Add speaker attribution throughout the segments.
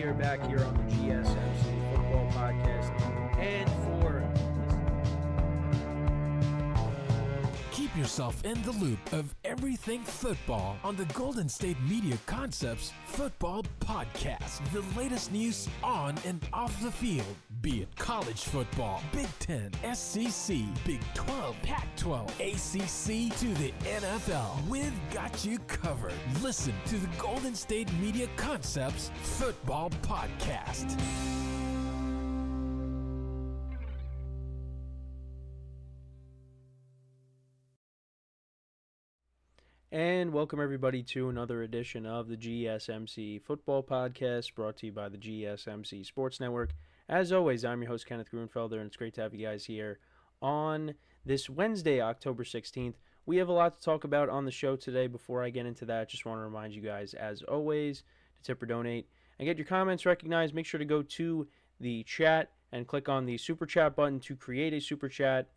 Speaker 1: are back here on the GSMC Football Podcast, and
Speaker 2: keep yourself in the loop of everything football on the Golden State Media Concepts Football Podcast. The latest news on and off the field, be it college football, Big Ten, SEC, Big 12, Pac-12, ACC to the NFL. We've got you covered. Listen to the Golden State Media Concepts Football Podcast.
Speaker 1: And welcome everybody to another edition of the GSMC Football Podcast, brought to you by the GSMC Sports Network. As always, I'm your host, Kenneth Grunfelder, and it's great to have you guys here on this Wednesday, October 16th. We have a lot to talk about on the show today. Before I get into that, just want to remind you guys, as always, to tip or donate and get your comments recognized. Make sure to go to the chat and click on the Super Chat button to create a Super Chat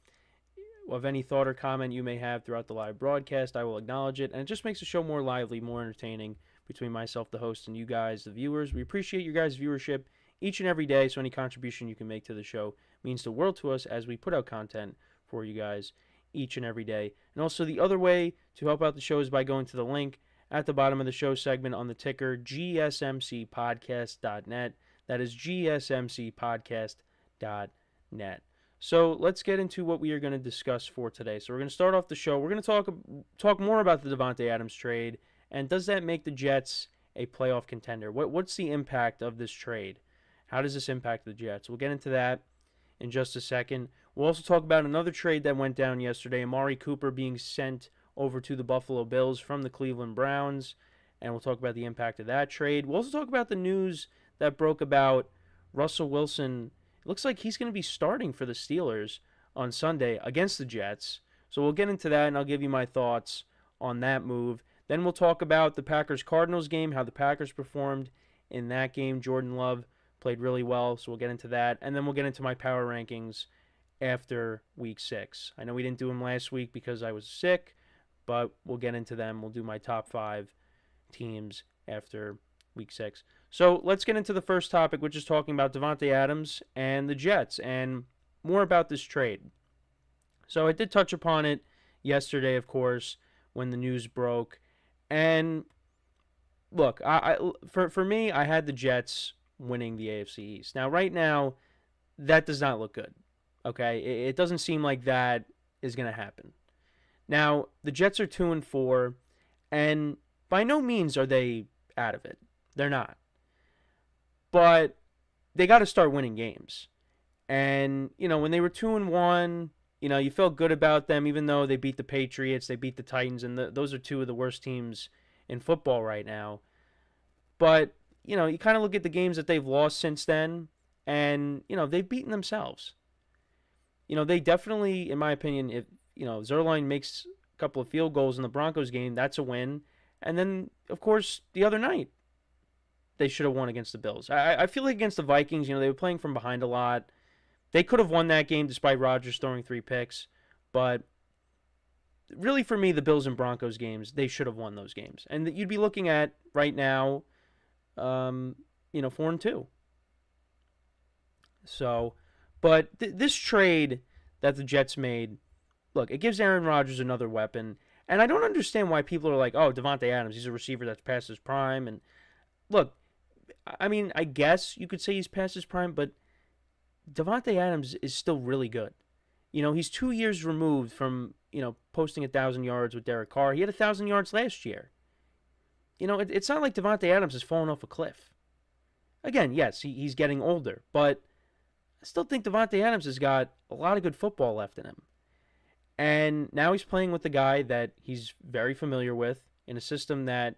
Speaker 1: of any thought or comment you may have throughout the live broadcast. I will acknowledge it, and it just makes the show more lively, more entertaining between myself, the host, and you guys, the viewers. We appreciate your guys' viewership each and every day, so any contribution you can make to the show means the world to us as we put out content for you guys each and every day. And also the other way to help out the show is by going to the link at the bottom of the show segment on the ticker, gsmcpodcast.net. That is gsmcpodcast.net. So let's get into what we are going to discuss for today. So we're going to start off the show. We're going to talk more about the Davante Adams trade, and does that make the Jets a playoff contender? What's the impact of this trade? How does this impact the Jets? We'll get into that in just a second. We'll also talk about another trade that went down yesterday, Amari Cooper being sent over to the Buffalo Bills from the Cleveland Browns, and we'll talk about the impact of that trade. We'll also talk about the news that broke about Russell Wilson. It looks like he's going to be starting for the Steelers on Sunday against the Jets. So we'll get into that, and I'll give you my thoughts on that move. Then we'll talk about the Packers-Cardinals game, how the Packers performed in that game. Jordan Love played really well, so we'll get into that. And then we'll get into my power rankings after Week 6. I know we didn't do them last week because I was sick, but we'll get into them. We'll do my top 5 teams after Week 6. So let's get into the first topic, which is talking about Davante Adams and the Jets, and more about this trade. So I did touch upon it yesterday, of course, when the news broke. And look, for me, I had the Jets winning the AFC East. Now, right now, that does not look good. Okay, it doesn't seem like that is going to happen. Now, the Jets are 2-4, and by no means are they out of it. They're not. But they got to start winning games. And, when they were 2-1, you felt good about them, even though they beat the Patriots, they beat the Titans, and those are two of the worst teams in football right now. But, you kind of look at the games that they've lost since then, and, they've beaten themselves. They definitely, in my opinion, if, Zerline makes a couple of field goals in the Broncos game, that's a win. And then, of course, the other night, they should have won against the Bills. I feel like against the Vikings, they were playing from behind a lot. They could have won that game despite Rodgers throwing 3 picks. But really, for me, the Bills and Broncos games, they should have won those games. And you'd be looking at, right now, 4-2. So, but this trade that the Jets made, look, it gives Aaron Rodgers another weapon. And I don't understand why people are like, oh, Davante Adams, he's a receiver that's past his prime. And look, I mean, I guess you could say he's past his prime, but Davante Adams is still really good. He's 2 years removed from, posting 1,000 yards with Derek Carr. He had 1,000 yards last year. It's not like Davante Adams has fallen off a cliff. Again, yes, he's getting older, but I still think Davante Adams has got a lot of good football left in him. And now he's playing with a guy that he's very familiar with in a system that,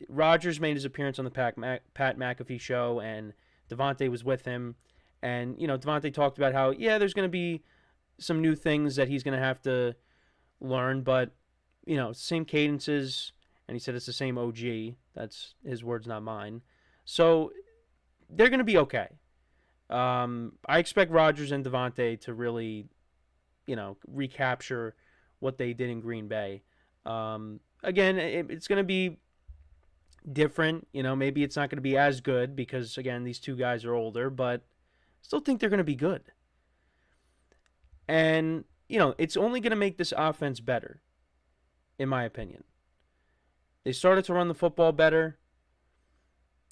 Speaker 1: Rodgers made his appearance on the Pat McAfee show, and Davante was with him. And, Davante talked about how, there's going to be some new things that he's going to have to learn, but, same cadences, and he said it's the same OG. That's his words, not mine. So they're going to be okay. I expect Rodgers and Davante to really, recapture what they did in Green Bay. Again, it's going to be different. Maybe it's not going to be as good because, again, these two guys are older, but still think they're going to be good. And, it's only going to make this offense better, in my opinion. They started to run the football better.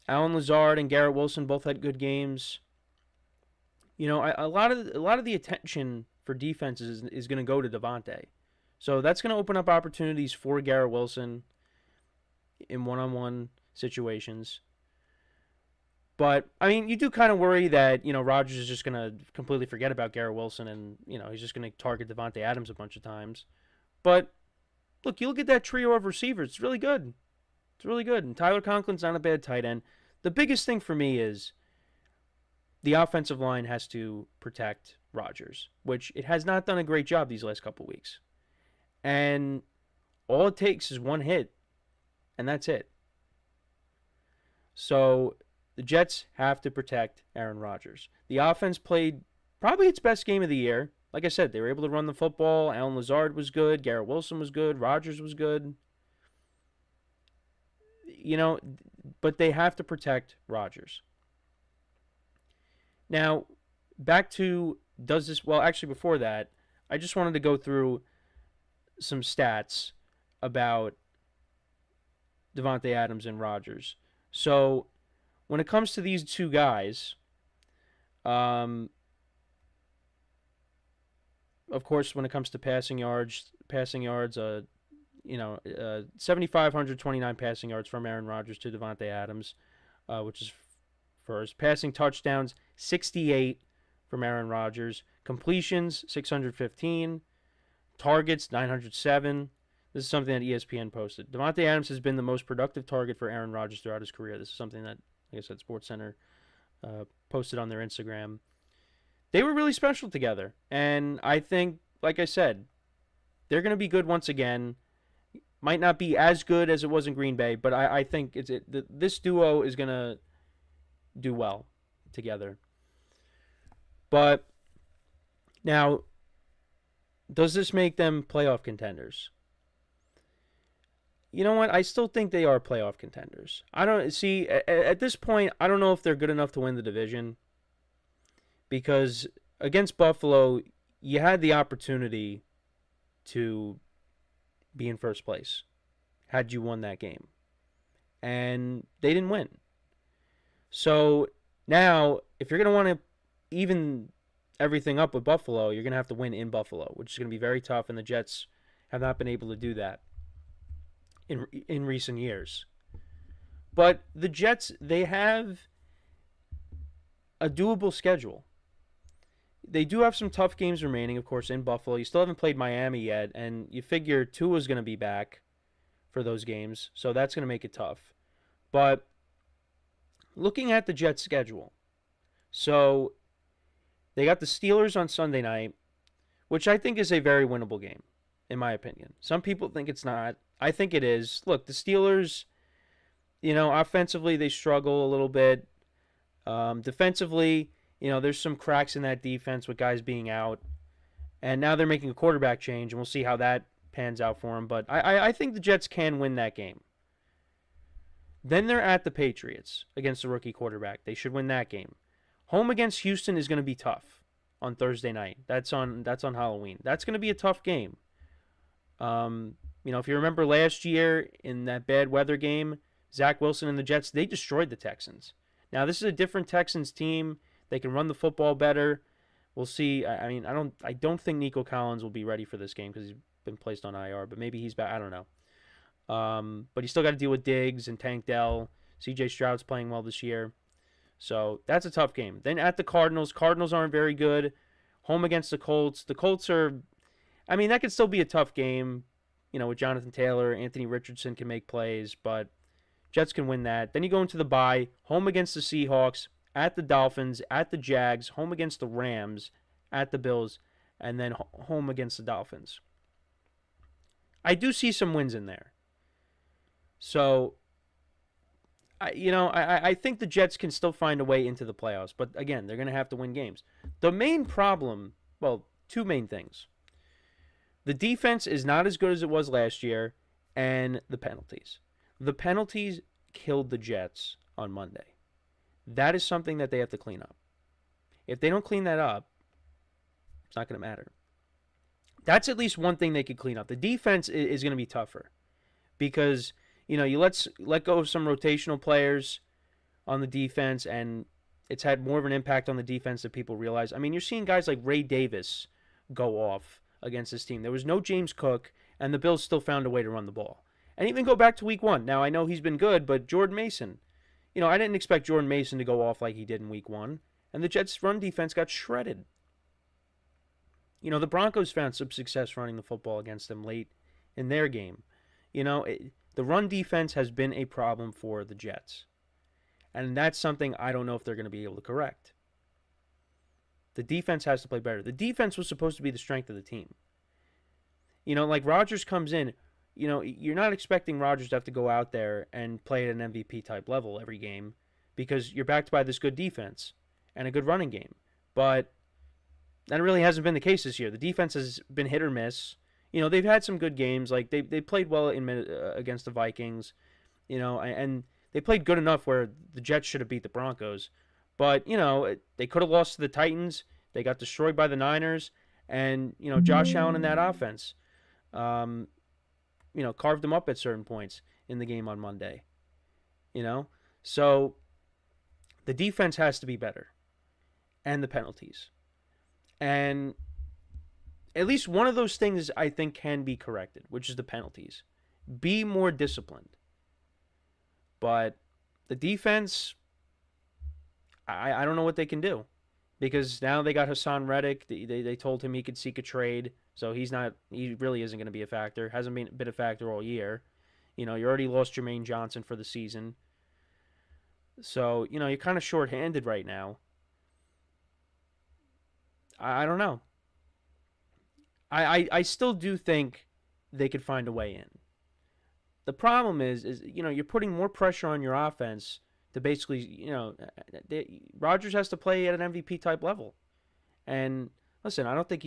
Speaker 1: Allen Lazard and Garrett Wilson both had good games. A lot of the attention for defenses is going to go to Davante. So that's going to open up opportunities for Garrett Wilson in one-on-one situations. But, you do kind of worry that, Rodgers is just going to completely forget about Garrett Wilson and, he's just going to target Davante Adams a bunch of times. But, look, you look at that trio of receivers. It's really good. It's really good. And Tyler Conklin's not a bad tight end. The biggest thing for me is the offensive line has to protect Rodgers, which it has not done a great job these last couple weeks. And all it takes is one hit, and that's it. So the Jets have to protect Aaron Rodgers. The offense played probably its best game of the year. Like I said, they were able to run the football. Allen Lazard was good. Garrett Wilson was good. Rodgers was good. But they have to protect Rodgers. Now, back to before that, I just wanted to go through some stats about Davante Adams and Rodgers. So, when it comes to these two guys, of course, when it comes to passing yards, 7,529 passing yards from Aaron Rodgers to Davante Adams, which is first. Passing touchdowns, 68 from Aaron Rodgers. Completions, 615. Targets, 907. This is something that ESPN posted. Davante Adams has been the most productive target for Aaron Rodgers throughout his career. This is something that, like I said, SportsCenter posted on their Instagram. They were really special together. And I think, like I said, they're going to be good once again. Might not be as good as it was in Green Bay, but I think this duo is going to do well together. But now, does this make them playoff contenders? You know what? I still think they are playoff contenders. I don't see at this point. I don't know if they're good enough to win the division, because against Buffalo, you had the opportunity to be in first place had you won that game, and they didn't win. So now, if you're going to want to even everything up with Buffalo, you're going to have to win in Buffalo, which is going to be very tough, and the Jets have not been able to do that in recent years. But the Jets, they have a doable schedule. They do have some tough games remaining, of course, in Buffalo. You still haven't played Miami yet, and you figure Tua's going to be back for those games, so that's going to make it tough. But looking at the Jets' schedule, so they got the Steelers on Sunday night, which I think is a very winnable game, in my opinion. Some people think it's not. I think it is. Look, the Steelers, offensively they struggle a little bit. Defensively, there's some cracks in that defense with guys being out. And now they're making a quarterback change, and we'll see how that pans out for them. But I think the Jets can win that game. Then they're at the Patriots against the rookie quarterback. They should win that game. Home against Houston is going to be tough on Thursday night. That's on Halloween. That's going to be a tough game. If you remember last year in that bad weather game, Zach Wilson and the Jets, they destroyed the Texans. Now, this is a different Texans team. They can run the football better. We'll see. I don't think Nico Collins will be ready for this game because he's been placed on IR, but maybe he's back. I don't know. But you still got to deal with Diggs and Tank Dell. CJ Stroud's playing well this year. So that's a tough game. Then at the Cardinals. Cardinals aren't very good. Home against the Colts. The Colts are, that could still be a tough game. With Jonathan Taylor, Anthony Richardson can make plays, but Jets can win that. Then you go into the bye. Home against the Seahawks, at the Dolphins, at the Jags, home against the Rams, at the Bills, and then home against the Dolphins. I do see some wins in there. So, I think the Jets can still find a way into the playoffs. But again, they're going to have to win games. The main problem, two main things. The defense is not as good as it was last year, and the penalties. The penalties killed the Jets on Monday. That is something that they have to clean up. If they don't clean that up, it's not going to matter. That's at least one thing they could clean up. The defense is going to be tougher because, you let go of some rotational players on the defense, and it's had more of an impact on the defense than people realize. I mean, you're seeing guys like Ray Davis go off against this team. There was no James Cook, and the Bills still found a way to run the ball. And even go back to week 1. Now, I know he's been good, but Jordan Mason, I didn't expect Jordan Mason to go off like he did in week 1, and the Jets' run defense got shredded. The Broncos found some success running the football against them late in their game. The run defense has been a problem for the Jets. And that's something I don't know if they're going to be able to correct. The defense has to play better. The defense was supposed to be the strength of the team. Like Rodgers comes in, you're not expecting Rodgers to have to go out there and play at an MVP type level every game because you're backed by this good defense and a good running game. But that really hasn't been the case this year. The defense has been hit or miss. They've had some good games. Like they played well against the Vikings, and they played good enough where the Jets should have beat the Broncos. But, they could have lost to the Titans. They got destroyed by the Niners. And, Josh Allen in that offense, carved them up at certain points in the game on Monday. So the defense has to be better. And the penalties. And at least one of those things I think can be corrected, which is the penalties. Be more disciplined. But the defense, I don't know what they can do. Because now they got Hassan Reddick. They told him he could seek a trade. So he really isn't going to be a factor. Hasn't been a factor all year. You already lost Jermaine Johnson for the season. So, you're kind of short-handed right now. I don't know. I still do think they could find a way in. The problem is you're putting more pressure on your offense to basically, Rodgers has to play at an MVP type level. And listen, I don't think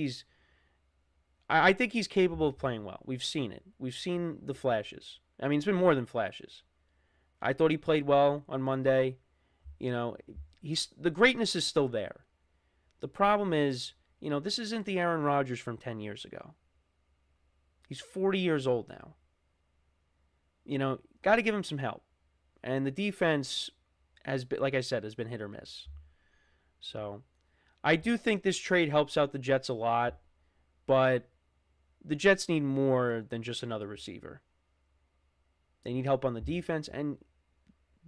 Speaker 1: I think he's capable of playing well. We've seen it. We've seen the flashes. I mean, it's been more than flashes. I thought he played well on Monday. The greatness is still there. The problem is, this isn't the Aaron Rodgers from 10 years ago. He's 40 years old now. Got to give him some help. And the defense has been, like I said, has been hit or miss. So, I do think this trade helps out the Jets a lot, but the Jets need more than just another receiver. They need help on the defense, and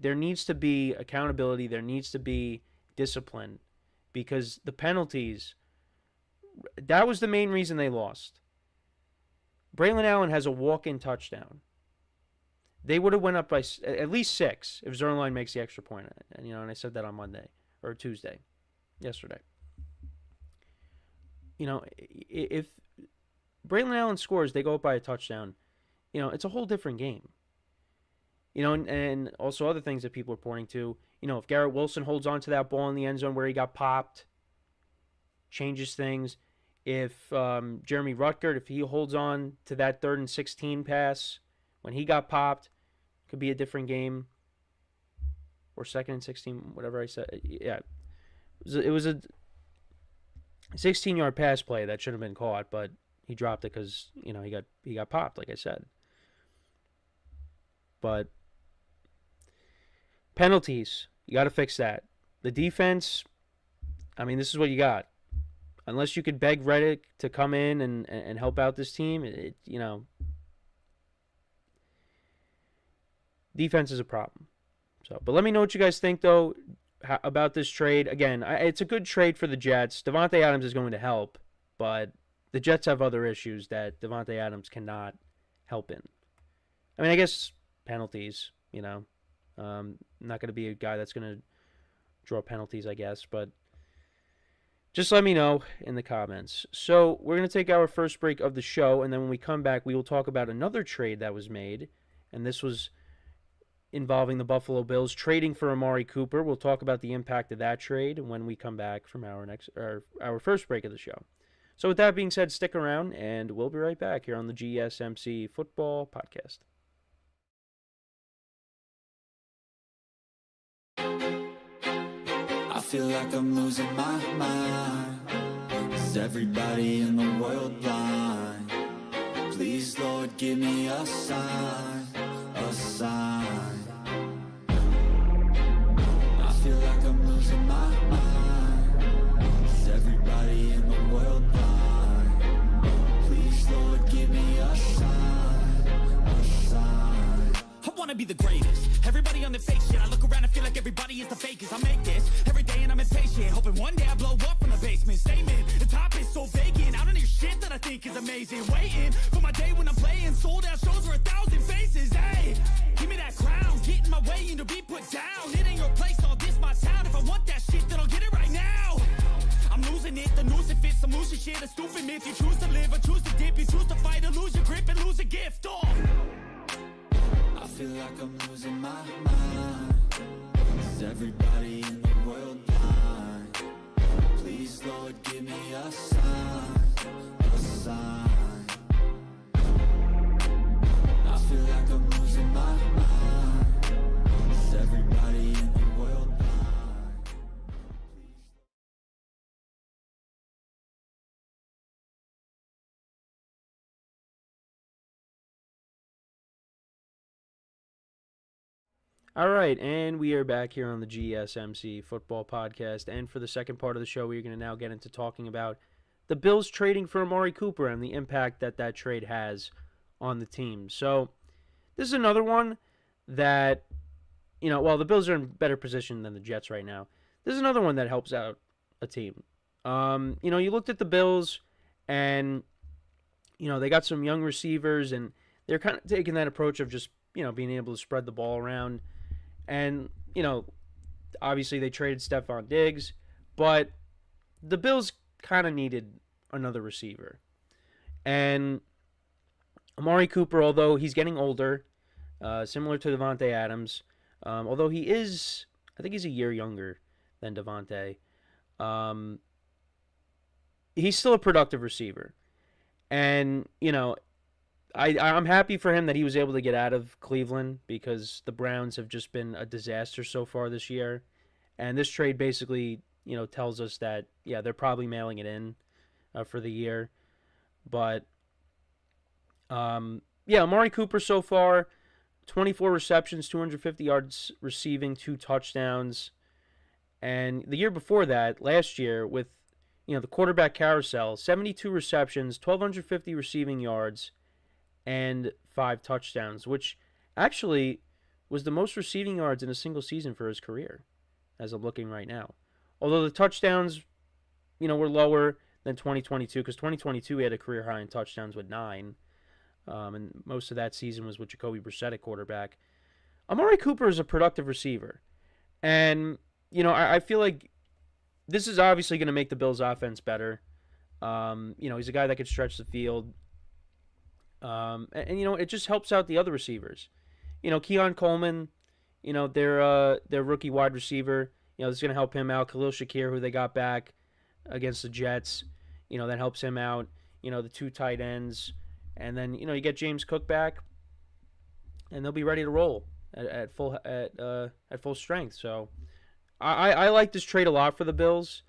Speaker 1: there needs to be accountability. There needs to be discipline, because the penalties, that was the main reason they lost. Braylon Allen has a walk-in touchdown. They would have went up by at least 6 if Zerline makes the extra point. And, and I said that on Monday or Tuesday, yesterday. If Braylon Allen scores, they go up by a touchdown. It's a whole different game. And also other things that people are pointing to. If Garrett Wilson holds on to that ball in the end zone where he got popped, changes things. If Jeremy Rutgert, if he holds on to that 3rd and 16 pass when he got popped, could be a different game. Or 2nd and 16, whatever I said. Yeah. It was a 16-yard pass play that should have been caught, but he dropped it because, he got popped, like I said. But penalties, you got to fix that. The defense, I mean, this is what you got. Unless you could beg Reddick to come in and help out this team, defense is a problem. So, but let me know what you guys think, though, about this trade. Again, it's a good trade for the Jets. Davante Adams is going to help, but the Jets have other issues that Davante Adams cannot help in. I mean, I guess penalties, not going to be a guy that's going to draw penalties, I guess, but just let me know in the comments. So we're going to take our first break of the show, and then when we come back, we will talk about another trade that was made, and this was involving the Buffalo Bills trading for Amari Cooper. We'll talk about the impact of that trade when we come back from our first break of the show. So with that being said, stick around, and we'll be right back here on the GSMC Football Podcast.
Speaker 3: feel like I'm losing my mind. Is everybody in the world blind? Please, Lord, give me a sign, a sign. I feel like I'm losing my mind. Is everybody in the world blind? Please, Lord, give me a sign, a sign.
Speaker 4: I wanna be the greatest. Everybody on the fake shit. I look around and feel like everybody is the fakest. I make this every day and I'm impatient, hoping one day I blow up from the basement. Statement, the top is so vacant. I don't hear shit that I think is amazing. Waiting for my day when I'm playing sold out shows for 1,000 faces. Hey, give me that crown, get in my way and to be put down. It ain't your place, all this my town. If I want that shit, then I'll get it right now. I'm losing it, the noose it fits. I'm losing shit, a stupid myth. You choose to live or choose to dip. You choose to fight or lose your grip and lose a gift. Oh.
Speaker 3: I feel like I'm losing my mind. Is everybody in the world blind? Please, Lord, give me a sign, a sign. I feel like I'm losing my mind. Is everybody in the world blind?
Speaker 1: All right, and we are back here on the GSMC Football Podcast. And for the second part of the show, we're going to now get into talking about the Bills trading for Amari Cooper and the impact that that trade has on the team. So this is another one that, well, the Bills are in better position than the Jets right now. This is another one that helps out a team. You looked at the Bills and, they got some young receivers and they're kind of taking that approach of just, being able to spread the ball around. And, obviously they traded Stephon Diggs, but the Bills kind of needed another receiver. And Amari Cooper, although he's getting older, similar to Davante Adams, although I think he's a year younger than Davante, he's still a productive receiver. And, I'm happy for him that he was able to get out of Cleveland because the Browns have just been a disaster so far this year. And this trade basically, tells us that, yeah, they're probably mailing it in for the year. But, Amari Cooper so far, 24 receptions, 250 yards receiving, 2 touchdowns. And the year before that, last year, with, the quarterback carousel, 72 receptions, 1,250 receiving yards, and 5 touchdowns, which actually was the most receiving yards in a single season for his career, as I'm looking right now. Although the touchdowns, were lower than 2022, because 2022 he had a career high in touchdowns with 9, and most of that season was with Jacoby Brissett at quarterback. Amari Cooper is a productive receiver, and, I feel like this is obviously going to make the Bills' offense better. He's a guy that could stretch the field. It just helps out the other receivers. Keon Coleman, their rookie wide receiver, this is going to help him out. Khalil Shakir, who they got back against the Jets, that helps him out. The 2 tight ends. And then, you get James Cook back, and they'll be ready to roll at full strength. So I like this trade a lot for the Bills.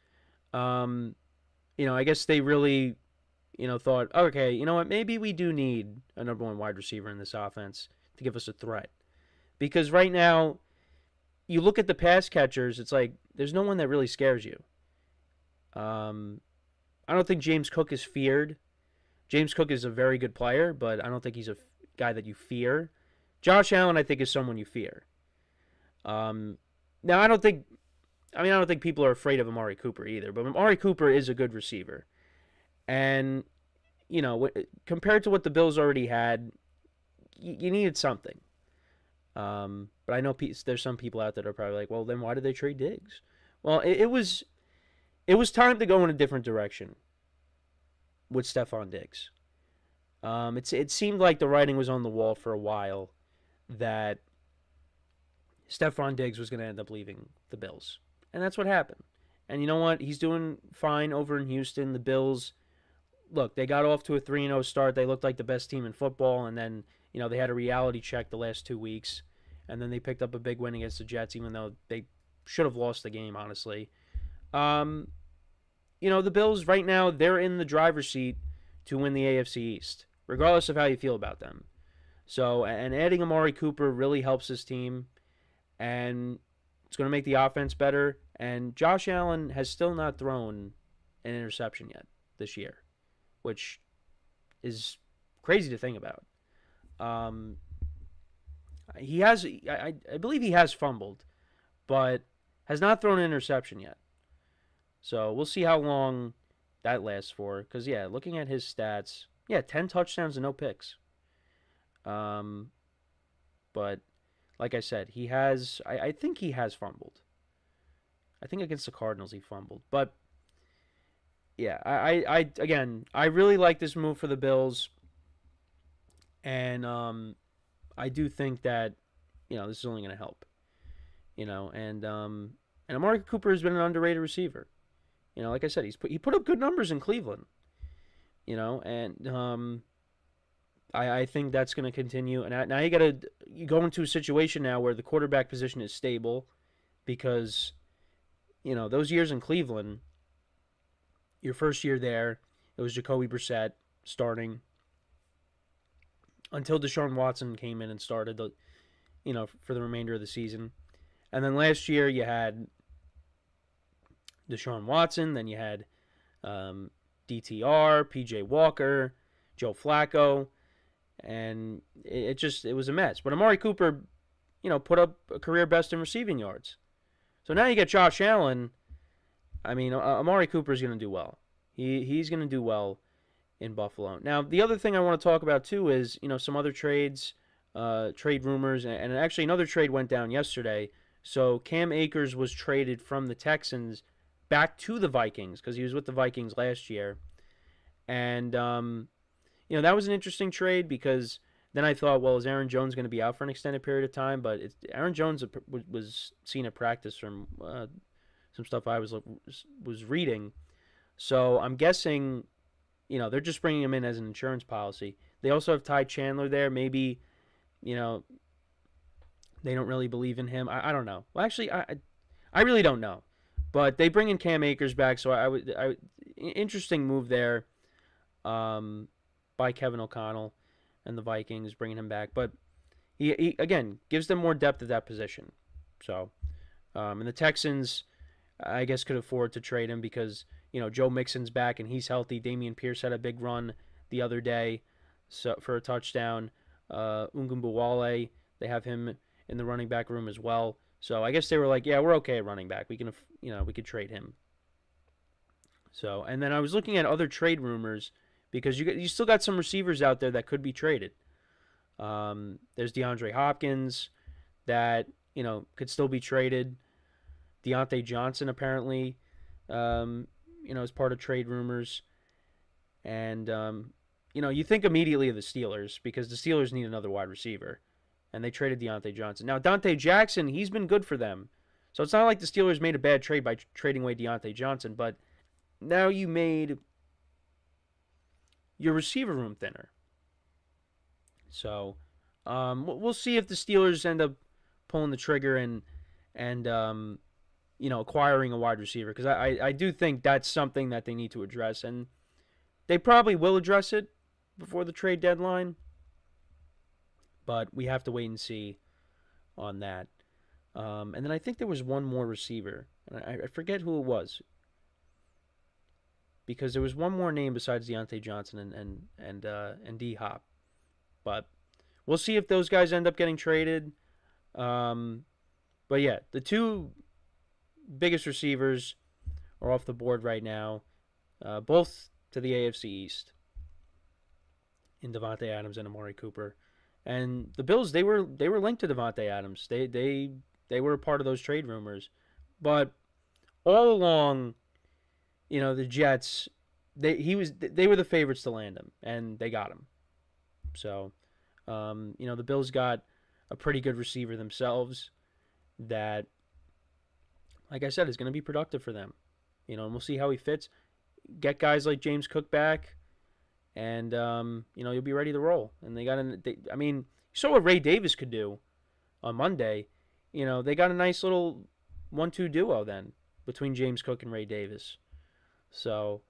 Speaker 1: I guess they really thought, okay, you know what, maybe we do need a number 1 wide receiver in this offense to give us a threat. Because right now, you look at the pass catchers, it's like, there's no one that really scares you. I don't think James Cook is feared. James Cook is a very good player, but I don't think he's a guy that you fear. Josh Allen, I think, is someone you fear. Now, I don't think people are afraid of Amari Cooper either, but Amari Cooper is a good receiver. And, compared to what the Bills already had, you needed something. But I know there's some people out there that are probably like, well, then why did they trade Diggs? Well, it was time to go in a different direction with Stephon Diggs. It seemed like the writing was on the wall for a while that Stephon Diggs was going to end up leaving the Bills. And that's what happened. And you know what? He's doing fine over in Houston. The Bills, look, they got off to a 3-0 start. They looked like the best team in football. And then, they had a reality check the last 2 weeks. And then they picked up a big win against the Jets, even though they should have lost the game, honestly. Um, the Bills right now, they're in the driver's seat to win the AFC East, regardless of how you feel about them. So, and adding Amari Cooper really helps this team, and it's going to make the offense better. And Josh Allen has still not thrown an interception yet this year, which is crazy to think about. He has, I believe he has fumbled, but has not thrown an interception yet. So we'll see how long that lasts for. Because, looking at his stats, 10 touchdowns and no picks. But like I said, he has, I think he has fumbled. I think against the Cardinals he fumbled. But, I really like this move for the Bills. And I do think that, this is only going to help. And Amari Cooper has been an underrated receiver. Like I said, he put up good numbers in Cleveland. And I think that's going to continue. And now you go into a situation now where the quarterback position is stable, because those years in Cleveland, your first year there, it was Jacoby Brissett starting until Deshaun Watson came in and started for the remainder of the season. And then last year you had Deshaun Watson, then you had DTR, PJ Walker, Joe Flacco, and it was a mess. But Amari Cooper, put up a career best in receiving yards. So now you get Josh Allen. I mean, Amari Cooper is going to do well. He's going to do well in Buffalo. Now, the other thing I want to talk about too is, some other trades, trade rumors, and actually another trade went down yesterday. So Cam Akers was traded from the Texans back to the Vikings, because he was with the Vikings last year. And, that was an interesting trade, because then I thought, well, is Aaron Jones going to be out for an extended period of time? But Aaron Jones was seen at practice from some stuff I was reading. So I'm guessing, they're just bringing him in as an insurance policy. They also have Ty Chandler there. Maybe, they don't really believe in him. I don't know. Well, actually, I really don't know. But they bring in Cam Akers back, so I would interesting move there by Kevin O'Connell and the Vikings, bringing him back. But he again gives them more depth at that position. So, and the Texans, I guess, could afford to trade him because Joe Mixon's back and he's healthy. Dameon Pierce had a big run the other day, so for a touchdown. Ungumbuwale, they have him in the running back room as well. So I guess they were like, yeah, we're okay at running back. We can, we could trade him. So, and then I was looking at other trade rumors, because you still got some receivers out there that could be traded. There's DeAndre Hopkins that, could still be traded. Deontay Johnson apparently, is part of trade rumors. And, you think immediately of the Steelers, because the Steelers need another wide receiver. And they traded Deontay Johnson. Now, Dante Jackson, he's been good for them. So it's not like the Steelers made a bad trade by trading away Deontay Johnson, but now you made your receiver room thinner. So we'll see if the Steelers end up pulling the trigger and acquiring a wide receiver, because I do think that's something that they need to address, and they probably will address it before the trade deadline. But we have to wait and see on that. And then I think there was one more receiver. And I forget who it was, because there was one more name besides Deontay Johnson and D-Hop. But we'll see if those guys end up getting traded. But yeah, the two biggest receivers are off the board right now, both to the AFC East, in Davante Adams and Amari Cooper. And the Bills, they were linked to Davante Adams. They were a part of those trade rumors. But all along, the Jets, they were the favorites to land him, and they got him. So, the Bills got a pretty good receiver themselves that, like I said, is going to be productive for them. And we'll see how he fits. Get guys like James Cook back, and you'll be ready to roll. And you saw what Ray Davis could do on Monday. They got a nice little 1-2 duo then. between James Cook and Ray Davis. So,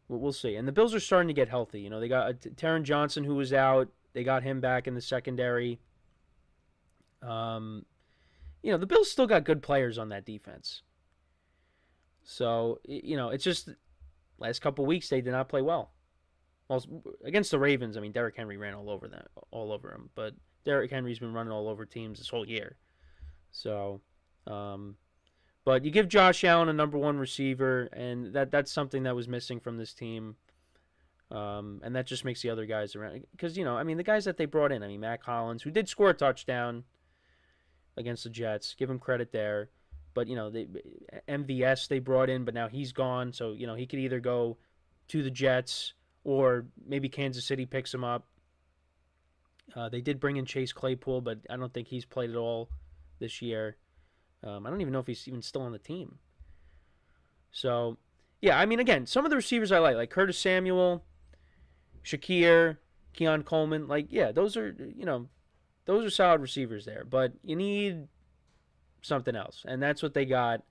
Speaker 1: we'll see. And the Bills are starting to get healthy. They got Taron Johnson, who was out. They got him back in the secondary. The Bills still got good players on that defense. So, it's just last couple weeks they did not play well. Well, against the Ravens, Derrick Henry ran all over them. But Derrick Henry's been running all over teams this whole year. So, but you give Josh Allen a number one receiver, and that's something that was missing from this team. And that just makes the other guys around. Because, the guys that they brought in, Matt Collins, who did score a touchdown against the Jets, give him credit there. But, MVS they brought in, but now he's gone. So, he could either go to the Jets or maybe Kansas City picks him up. They did bring in Chase Claypool, but I don't think he's played at all this year. I don't even know if he's even still on the team. So, yeah, again, some of the receivers I like Curtis Samuel, Shakir, Keon Coleman. Those are solid receivers there. But you need something else, and that's what they got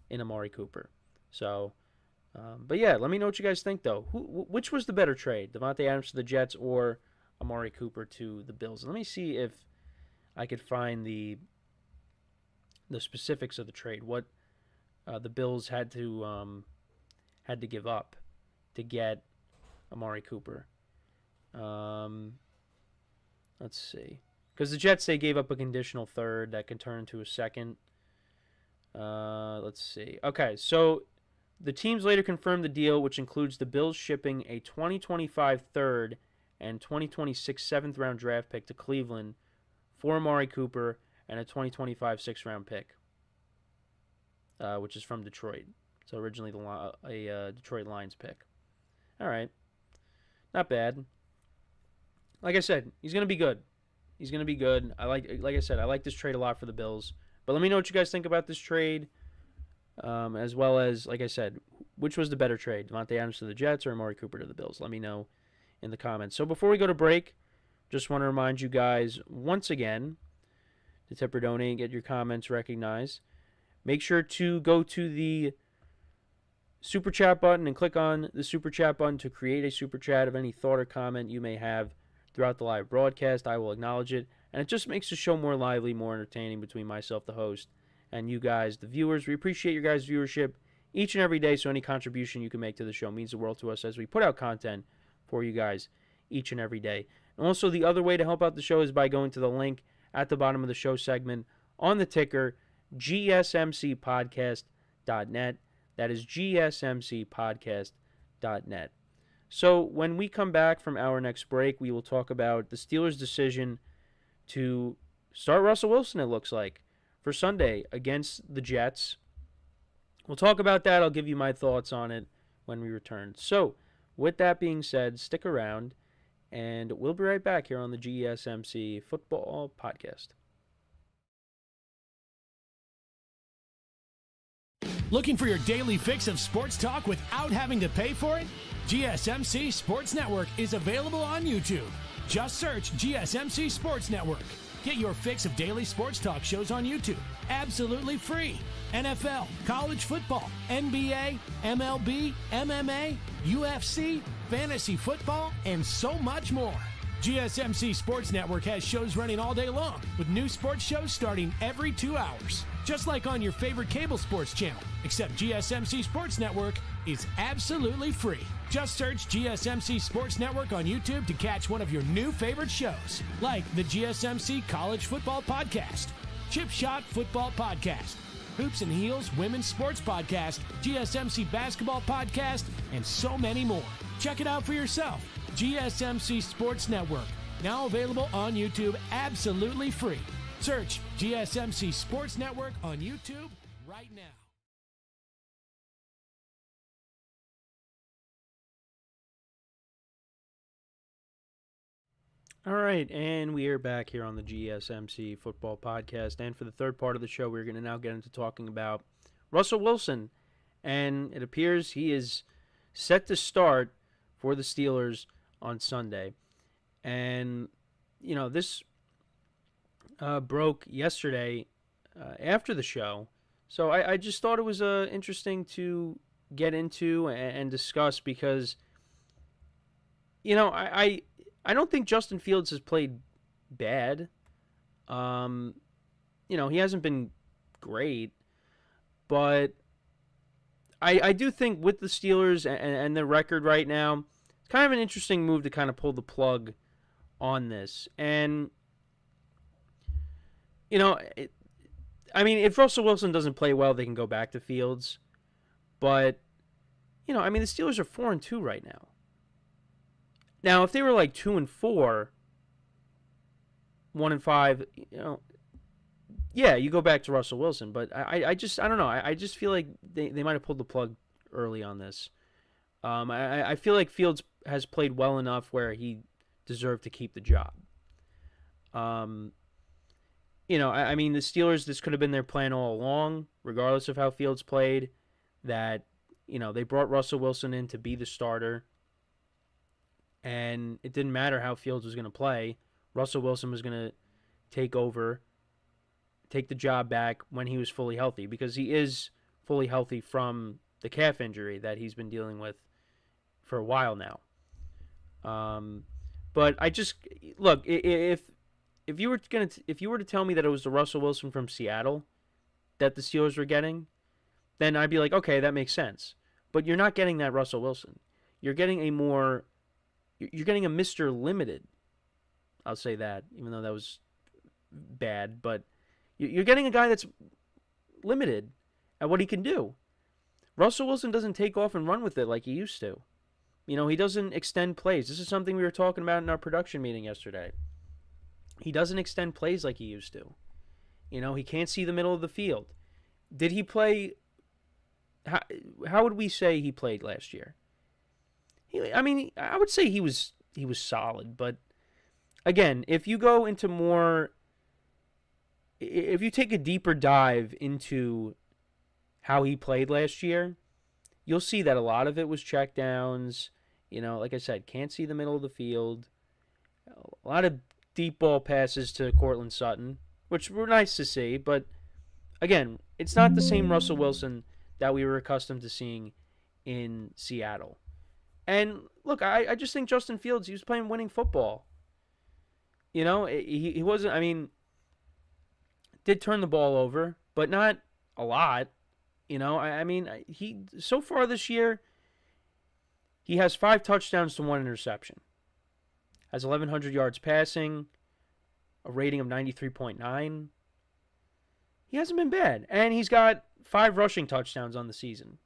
Speaker 1: in Amari Cooper. So, but yeah, let me know what you guys think, though. Which was the better trade, Davante Adams to the Jets or Amari Cooper to the Bills? Let me see if I could find the specifics of the trade. What the Bills had to give up to get Amari Cooper. Let's see. Because the Jets, they gave up a conditional third that can turn into a second. Let's see. Okay, so the teams later confirmed the deal, which includes the Bills shipping a 2025 third and 2026 seventh-round draft pick to Cleveland for Amari Cooper and a 2025 sixth-round pick, which is from Detroit. So originally a Detroit Lions pick. All right. Not bad. Like I said, he's going to be good. He's going to be good. Like I said, I like this trade a lot for the Bills. But let me know what you guys think about this trade, as well as, like I said, which was the better trade, Davante Adams to the Jets or Amari Cooper to the Bills? Let me know in the comments. So before we go to break, just want to remind you guys once again to tip or donate and get your comments recognized. Make sure to go to the Super Chat button and click on the Super Chat button to create a Super Chat of any thought or comment you may have throughout the live broadcast. I will acknowledge it, and it just makes the show more lively, more entertaining between myself, the host, and you guys, the viewers. We appreciate your guys' viewership each and every day, so any contribution you can make to the show means the world to us as we put out content for you guys each and every day. And also, the other way to help out the show is by going to the link at the bottom of the show segment on the ticker, GSMCpodcast.net. That is GSMCpodcast.net. So when we come back from our next break, we will talk about the Steelers' decision to start Russell Wilson, it looks like, for Sunday against the Jets. We'll talk about that. I'll give you my thoughts on it when we return. So with that being said, stick around, and we'll be right back here on the GSMC Football Podcast.
Speaker 2: Looking for your daily fix of sports talk without having to pay for it? GSMC Sports Network is available on YouTube. Just search GSMC Sports Network. Get your fix of daily sports talk shows on YouTube, absolutely free. NFL, college football, NBA, MLB, MMA, UFC, fantasy football, and so much more. GSMC Sports Network has shows running all day long, with new sports shows starting every 2 hours. Just like on your favorite cable sports channel, except GSMC Sports Network is absolutely free. Just search GSMC Sports Network on YouTube to catch one of your new favorite shows, like the GSMC College Football Podcast, Chip Shot Football Podcast, Hoops and Heels Women's Sports Podcast, GSMC Basketball Podcast, and so many more. Check it out for yourself. GSMC Sports Network, now available on YouTube absolutely free. Search GSMC Sports Network on YouTube right now.
Speaker 1: All right, and we are back here on the GSMC Football Podcast. And for the third part of the show, we're going to now get into talking about Russell Wilson. And it appears he is set to start for the Steelers on Sunday. And, this broke yesterday after the show. So I just thought it was interesting to get into and discuss because, I don't think Justin Fields has played bad. He hasn't been great, but I do think with the Steelers and the record right now, it's kind of an interesting move to kind of pull the plug on this. And, if Russell Wilson doesn't play well, they can go back to Fields. But, the Steelers are 4-2 right now. Now, if they were like 2-4, 1-5, yeah, you go back to Russell Wilson. But I don't know. I just feel like they might have pulled the plug early on this. I feel like Fields has played well enough where he deserved to keep the job. The Steelers, this could have been their plan all along, regardless of how Fields played, that, they brought Russell Wilson in to be the starter, and it didn't matter how Fields was going to play. Russell Wilson was going to take the job back when he was fully healthy, because he is fully healthy from the calf injury that he's been dealing with for a while now. But I just look, if you were to tell me that it was the Russell Wilson from Seattle that the Steelers were getting, then I'd be like, okay, that makes sense. But you're not getting that Russell Wilson. You're getting a Mr. Limited. I'll say that, even though that was bad, but you're getting a guy that's limited at what he can do. Russell Wilson doesn't take off and run with it like he used to. He doesn't extend plays. This is something we were talking about in our production meeting yesterday. He doesn't extend plays like he used to. He can't see the middle of the field. Did he play? How would we say he played last year? I would say he was solid, but again, if you go into if you take a deeper dive into how he played last year, you'll see that a lot of it was checkdowns. Like I said, can't see the middle of the field. A lot of deep ball passes to Cortland Sutton, which were nice to see, but again, it's not the same Russell Wilson that we were accustomed to seeing in Seattle. And look, I just think Justin Fields, he was playing winning football. He wasn't, did turn the ball over, but not a lot. He so far this year, he has 5 touchdowns to 1 interception. Has 1,100 yards passing, a rating of 93.9. He hasn't been bad. And he's got 5 rushing touchdowns on the season.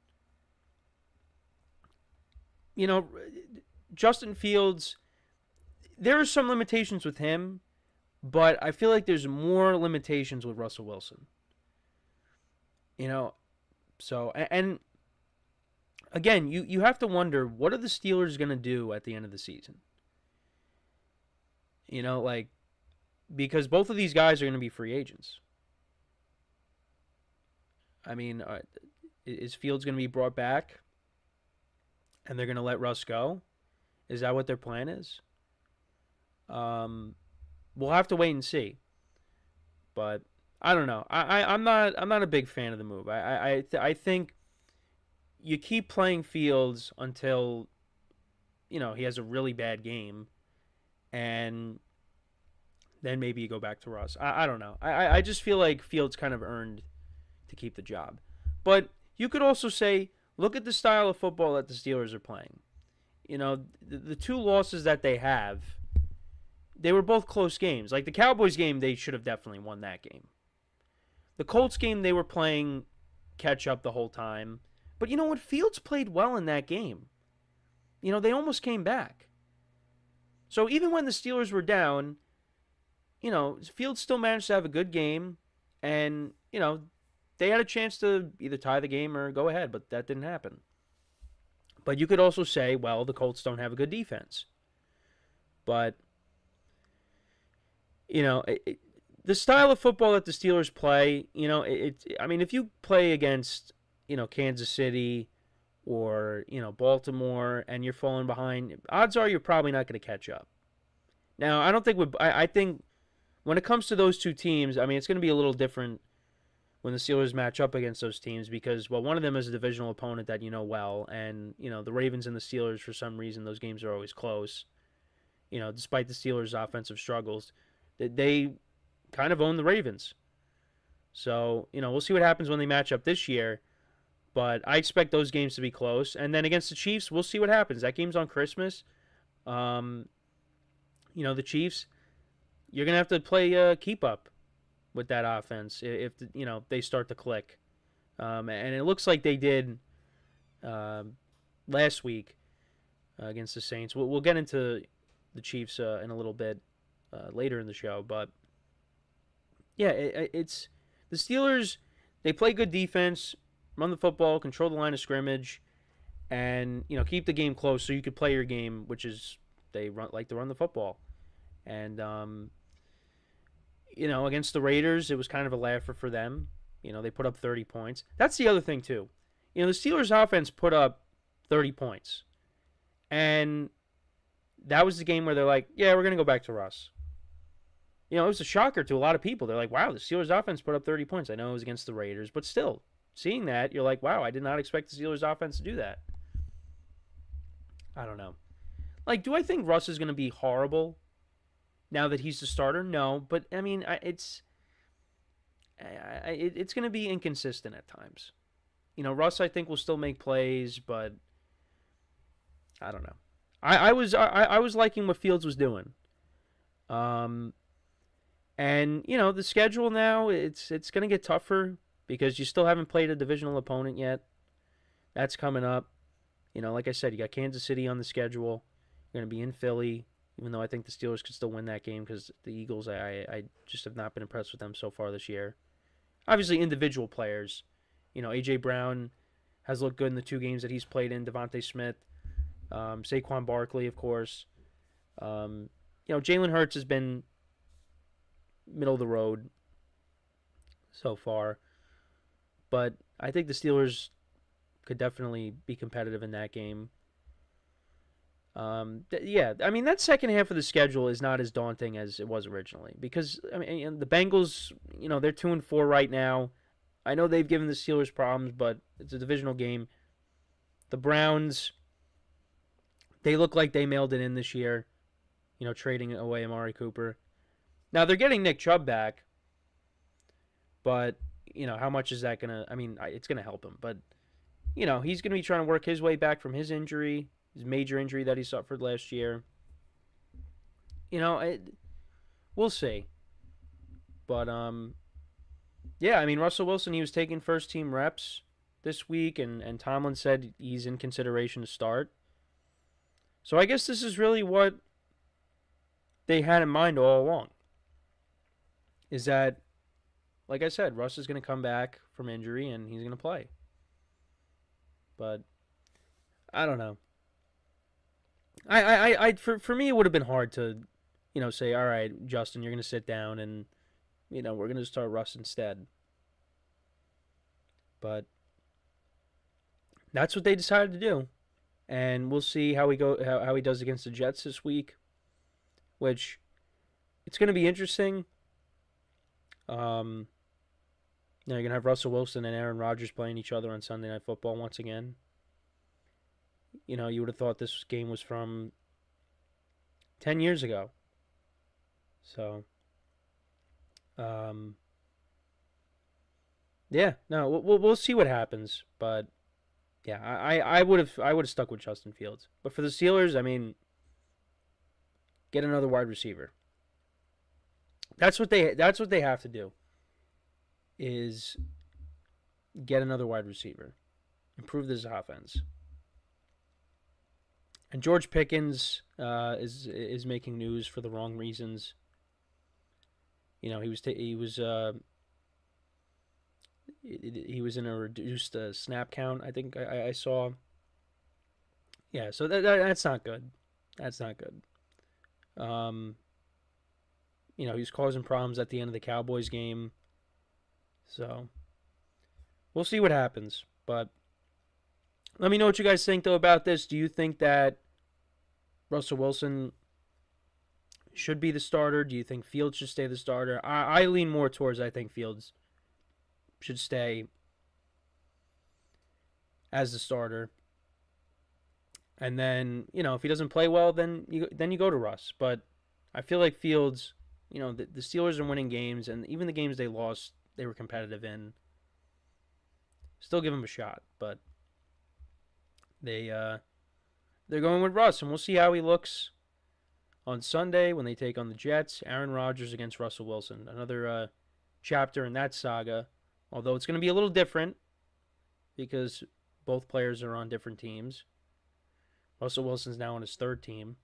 Speaker 1: Justin Fields, there are some limitations with him, but I feel like there's more limitations with Russell Wilson. So, and again, you have to wonder, what are the Steelers going to do at the end of the season? Because both of these guys are going to be free agents. Is Fields going to be brought back and they're going to let Russ go? Is that what their plan is? We'll have to wait and see. But I don't know. I'm not a big fan of the move. I think you keep playing Fields until he has a really bad game, and then maybe you go back to Russ. I don't know. I just feel like Fields kind of earned to keep the job. But you could also say, look at the style of football that the Steelers are playing. The 2 losses that they have, they were both close games. Like the Cowboys game, they should have definitely won that game. The Colts game, they were playing catch up the whole time. But you know what? Fields played well in that game. They almost came back. So even when the Steelers were down, Fields still managed to have a good game. And, they had a chance to either tie the game or go ahead, but that didn't happen. But you could also say, well, the Colts don't have a good defense. But, the style of football that the Steelers play, if you play against, Kansas City or, Baltimore and you're falling behind, odds are you're probably not going to catch up. Now, I think when it comes to those 2 teams, it's going to be a little different when the Steelers match up against those teams because, well, one of them is a divisional opponent that you know well, and, the Ravens and the Steelers, for some reason, those games are always close. Despite the Steelers' offensive struggles, they kind of own the Ravens. So, we'll see what happens when they match up this year, but I expect those games to be close. And then against the Chiefs, we'll see what happens. That game's on Christmas. The Chiefs, you're going to have to play keep up with that offense if they start to click. And it looks like they did last week against the Saints. We'll get into the Chiefs in a little bit later in the show, but yeah, it's the Steelers. They play good defense, run the football, control the line of scrimmage, and keep the game close so you could play your game, which is they like to run the football. And against the Raiders, it was kind of a laugher for them. They put up 30 points. That's the other thing too. The Steelers offense put up 30 points. And that was the game where they're like, yeah, we're going to go back to Russ. It was a shocker to a lot of people. They're like, wow, the Steelers offense put up 30 points. I know it was against the Raiders, but still, seeing that, you're like, wow, I did not expect the Steelers offense to do that. I don't know. Like, do I think Russ is going to be horrible now that he's the starter? No, but I mean, it's going to be inconsistent at times. Russ, I think, will still make plays, but I don't know. I was liking what Fields was doing. And the schedule now, it's going to get tougher because you still haven't played a divisional opponent yet. That's coming up. Like I said, you got Kansas City on the schedule. You're going to be in Philly, even though I think the Steelers could still win that game because the Eagles, I just have not been impressed with them so far this year. Obviously, individual players. A.J. Brown has looked good in the 2 games that he's played in. Davante Smith, Saquon Barkley, of course. Jalen Hurts has been middle of the road so far. But I think the Steelers could definitely be competitive in that game. That second half of the schedule is not as daunting as it was originally because the Bengals, they're 2-4 right now. I know they've given the Steelers problems, but it's a divisional game. The Browns, they look like they mailed it in this year, trading away Amari Cooper. Now they're getting Nick Chubb back, but how much is that gonna? It's gonna help him, but he's gonna be trying to work his way back from his injury. His major injury that he suffered last year. We'll see. But, Russell Wilson, he was taking first-team reps this week, and Tomlin said he's in consideration to start. So I guess this is really what they had in mind all along. Is that, like I said, Russ is going to come back from injury, and he's going to play. But, I don't know. For me, it would have been hard to, say, all right, Justin, you're going to sit down and, we're going to start Russ instead. But that's what they decided to do. And we'll see how he does against the Jets this week, which it's going to be interesting. You're going to have Russell Wilson and Aaron Rodgers playing each other on Sunday Night Football once again. You would have thought this game was from 10 years ago. So, we'll see what happens. But yeah, I would have stuck with Justin Fields. But for the Steelers, get another wide receiver. That's what they have to do. Is get another wide receiver, improve this offense. And George Pickens is making news for the wrong reasons. He was in a reduced snap count. I think I saw. Yeah, so that's not good. That's not good. He was causing problems at the end of the Cowboys game. So we'll see what happens, but. Let me know what you guys think, though, about this. Do you think that Russell Wilson should be the starter? Do you think Fields should stay the starter? I lean more towards I think Fields should stay as the starter. And then, if he doesn't play well, then you go to Russ. But I feel like Fields, the Steelers are winning games, and even the games they lost, they were competitive in. Still give him a shot, but they're going with Russ, and we'll see how he looks on Sunday when they take on the Jets. Aaron Rodgers against Russell Wilson. Another chapter in that saga, although it's going to be a little different because both players are on different teams. Russell Wilson's now on his third team.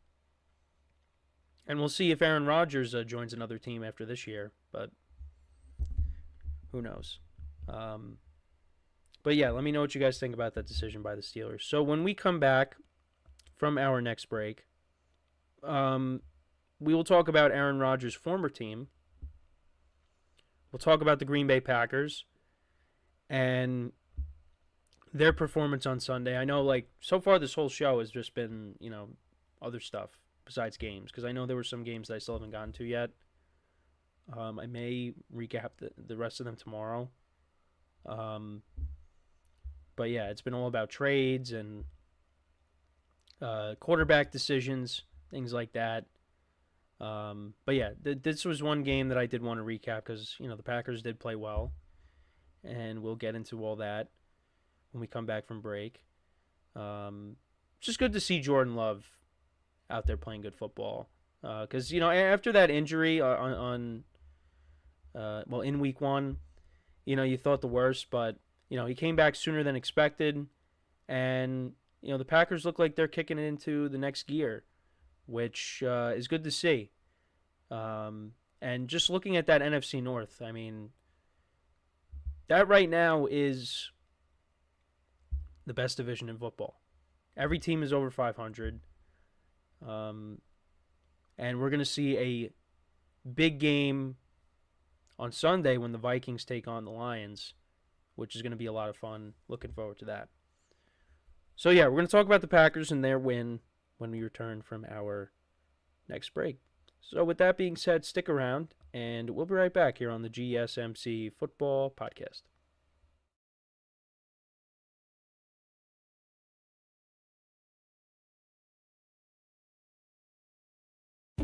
Speaker 1: And we'll see if Aaron Rodgers joins another team after this year, but who knows. But yeah, let me know what you guys think about that decision by the Steelers. So when we come back from our next break, we will talk about Aaron Rodgers' former team. We'll talk about the Green Bay Packers and their performance on Sunday. I know, so far this whole show has just been, other stuff besides games, because I know there were some games that I still haven't gotten to yet. I may recap the rest of them tomorrow. But yeah, it's been all about trades and quarterback decisions, things like that. But yeah, this was one game that I did want to recap because, the Packers did play well. And we'll get into all that when we come back from break. Just good to see Jordan Love out there playing good football. Because, after that injury in week 1, you thought the worst, but, he came back sooner than expected. And, the Packers look like they're kicking it into the next gear, which is good to see. And just looking at that NFC North, I mean, that right now is the best division in football. Every team is over 500. And we're going to see a big game on Sunday when the Vikings take on the Lions, which is going to be a lot of fun. Looking forward to that. So yeah, we're going to talk about the Packers and their win when we return from our next break. So with that being said, stick around, and we'll be right back here on the GSMC Football Podcast.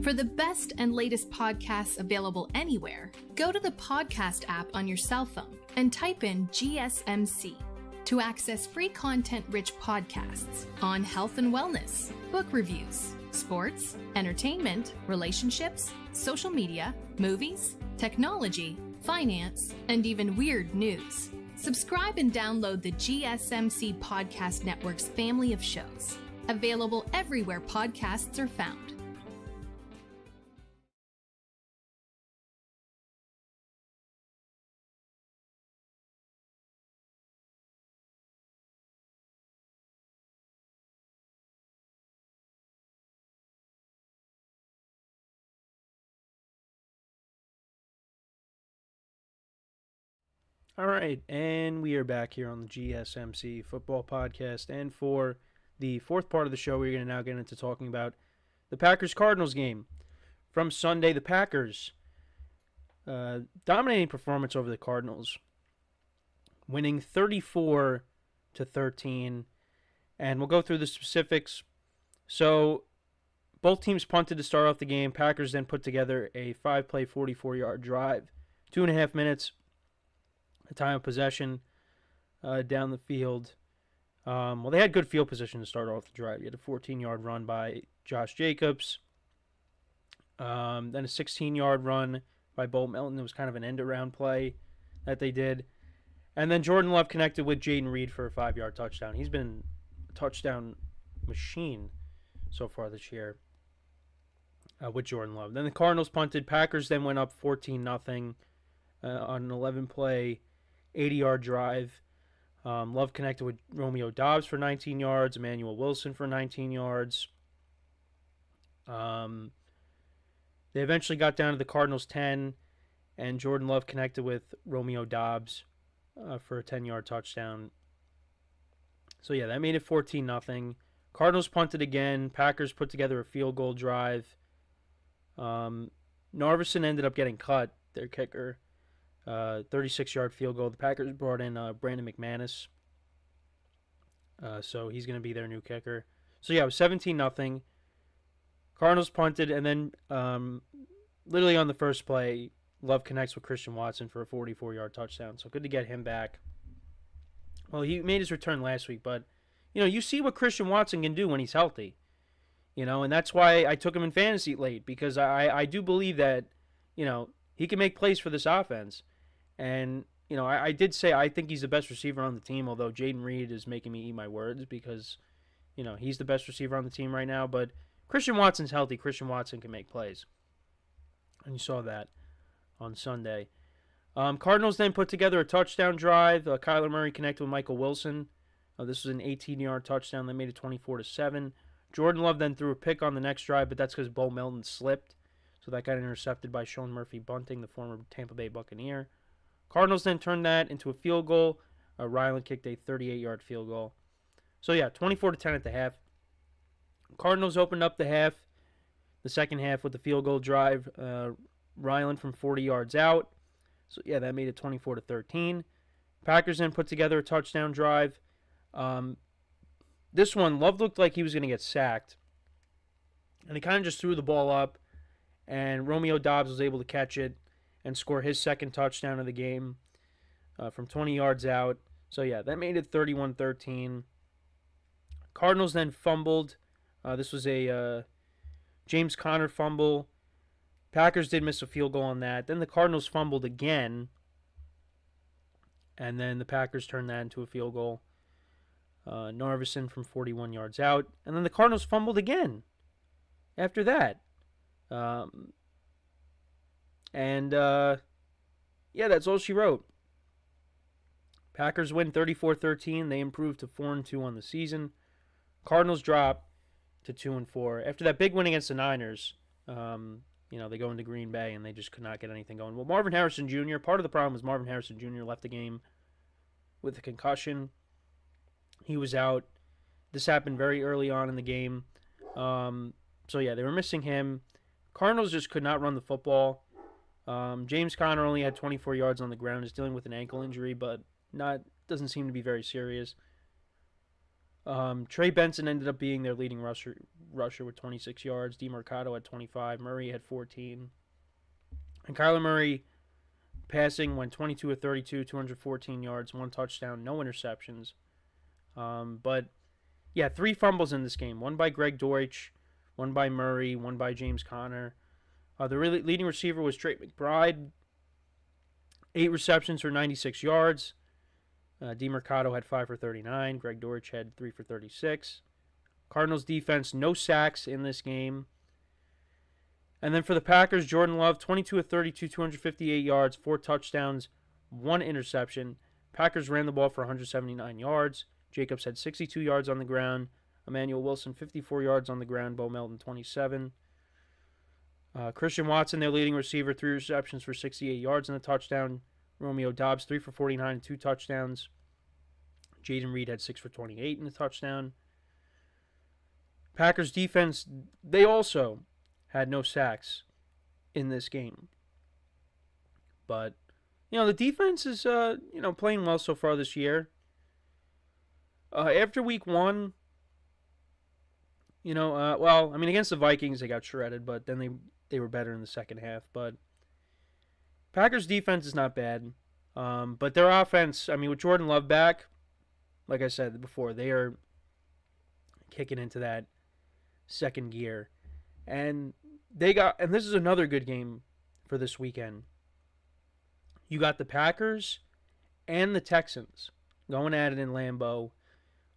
Speaker 5: For the best and latest podcasts available anywhere, go to the podcast app on your cell phone and type in GSMC to access free content-rich podcasts on health and wellness, book reviews, sports, entertainment, relationships, social media, movies, technology, finance, and even weird news. Subscribe and download the GSMC Podcast Network's family of shows, available everywhere podcasts are found.
Speaker 1: All right, and we are back here on the GSMC Football Podcast. And for the fourth part of the show, we're going to now get into talking about the Packers-Cardinals game from Sunday. The Packers dominating performance over the Cardinals, winning 34-13. And we'll go through the specifics. So both teams punted to start off the game. Packers then put together a 5-play, 44-yard drive, 2.5 minutes. A time of possession down the field. Well, they had good field position to start off the drive. You had a 14-yard run by Josh Jacobs. Then a 16-yard run by Bo Melton. It was kind of an end-around play that they did. And then Jordan Love connected with Jaden Reed for a 5-yard touchdown. He's been a touchdown machine so far this year with Jordan Love. Then the Cardinals punted. Packers then went up 14-0 on an 11-play, 80-yard drive. Love connected with Romeo Doubs for 19 yards. Emmanuel Wilson for 19 yards. They eventually got down to the Cardinals' 10, and Jordan Love connected with Romeo Doubs for a 10-yard touchdown. So, yeah, that made it 14-0. Cardinals punted again. Packers put together a field goal drive. Narveson ended up getting cut, their kicker. 36-yard field goal. The Packers brought in Brandon McManus. So he's going to be their new kicker. So yeah, it was 17-0. Cardinals punted, and then literally on the first play, Love connects with Christian Watson for a 44-yard touchdown. So good to get him back. Well, he made his return last week, but you see what Christian Watson can do when he's healthy. And that's why I took him in fantasy late, because I do believe that, he can make plays for this offense. And, I did say I think he's the best receiver on the team, although Jaden Reed is making me eat my words because, he's the best receiver on the team right now. But Christian Watson's healthy. Christian Watson can make plays. And you saw that on Sunday. Cardinals then put together a touchdown drive. Kyler Murray connected with Michael Wilson. This was an 18-yard touchdown. They made it 24-7. Jordan Love then threw a pick on the next drive, but that's because Bo Melton slipped. So that got intercepted by Sean Murphy-Bunting, the former Tampa Bay Buccaneer. Cardinals then turned that into a field goal. Ryland kicked a 38-yard field goal. So yeah, 24-10 at the half. Cardinals opened up the second half with the field goal drive. Ryland from 40 yards out. So yeah, that made it 24-13. Packers then put together a touchdown drive. This one, Love looked like he was going to get sacked. And he kind of just threw the ball up. And Romeo Doubs was able to catch it and score his second touchdown of the game from 20 yards out. So yeah, that made it 31-13. Cardinals then fumbled. This was a James Conner fumble. Packers did miss a field goal on that. Then the Cardinals fumbled again. And then the Packers turned that into a field goal. Narvison from 41 yards out. And then the Cardinals fumbled again after that. Yeah, that's all she wrote. Packers win 34-13. They improved to 4-2 on the season. Cardinals drop to 2-4. After that big win against the Niners, they go into Green Bay and they just could not get anything going. Well, Marvin Harrison Jr., part of the problem was Marvin Harrison Jr. left the game with a concussion. He was out. This happened very early on in the game. So yeah, they were missing him. Cardinals just could not run the football. James Conner only had 24 yards on the ground. He's dealing with an ankle injury, but doesn't seem to be very serious. Trey Benson ended up being their leading rusher with 26 yards. DeMarcado had 25. Murray had 14. And Kyler Murray passing went 22 of 32, 214 yards, 1 touchdown, no interceptions. But yeah, 3 fumbles in this game. One by Greg Deutsch, one by Murray, one by James Conner. The leading receiver was Trey McBride. 8 receptions for 96 yards. DeMarcado had 5 for 39. Greg Dortch had 3 for 36. Cardinals defense, no sacks in this game. And then for the Packers, Jordan Love, 22 of 32, 258 yards, 4 touchdowns, 1 interception. Packers ran the ball for 179 yards. Jacobs had 62 yards on the ground. Emmanuel Wilson, 54 yards on the ground. Bo Melton, 27. Christian Watson, their leading receiver, 3 receptions for 68 yards and a touchdown. Romeo Doubs, 3 for 49 and 2 touchdowns. Jaden Reed had 6 for 28 and a touchdown. Packers defense, they also had no sacks in this game. But, the defense is, playing well so far this year. After week 1, against the Vikings, they got shredded, but then they were better in the second half. But Packers defense is not bad. But their offense, with Jordan Love back, like I said before, they are kicking into that second gear. And this is another good game for this weekend. You got the Packers and the Texans going at it in Lambeau,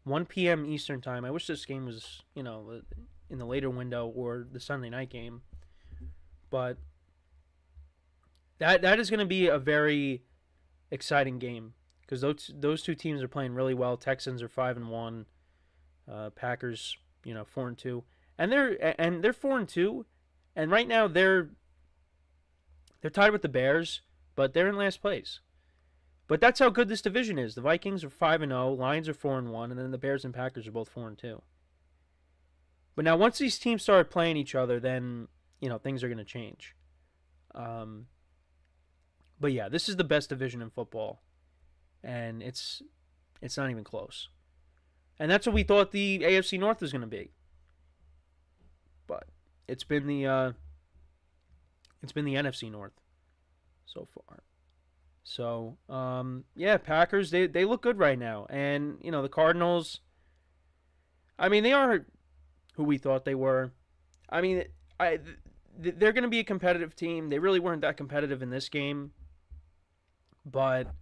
Speaker 1: 1 p.m. Eastern time. I wish this game was, in the later window or the Sunday night game. But that is going to be a very exciting game because those two teams are playing really well. Texans are 5-1. Packers, 4-2. And they're 4-2. And right now they're tied with the Bears, but they're in last place. But that's how good this division is. The Vikings are 5-0, Lions are 4-1, and then the Bears and Packers are both 4-2. But now once these teams start playing each other, then things are going to change. But yeah, this is the best division in football, and it's not even close. And that's what we thought the AFC North was going to be. But it's been the NFC North so far. So, yeah, Packers, they look good right now. And, the Cardinals, I mean, they are who we thought they were. I mean, they're going to be a competitive team. They really weren't that competitive in this game. But,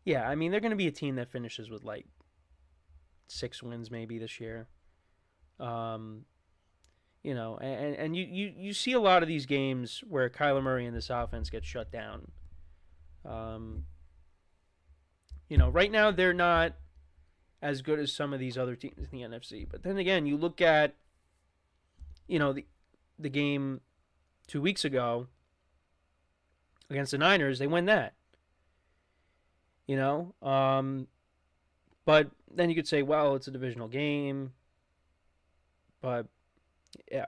Speaker 1: yeah, I mean, they're going to be a team that finishes with, 6 wins maybe this year. And you see a lot of these games where Kyler Murray and this offense gets shut down. Right now they're not as good as some of these other teams in the NFC. But then again, you look at, the game 2 weeks ago against the Niners, they win that. But then you could say, well, it's a divisional game. But yeah,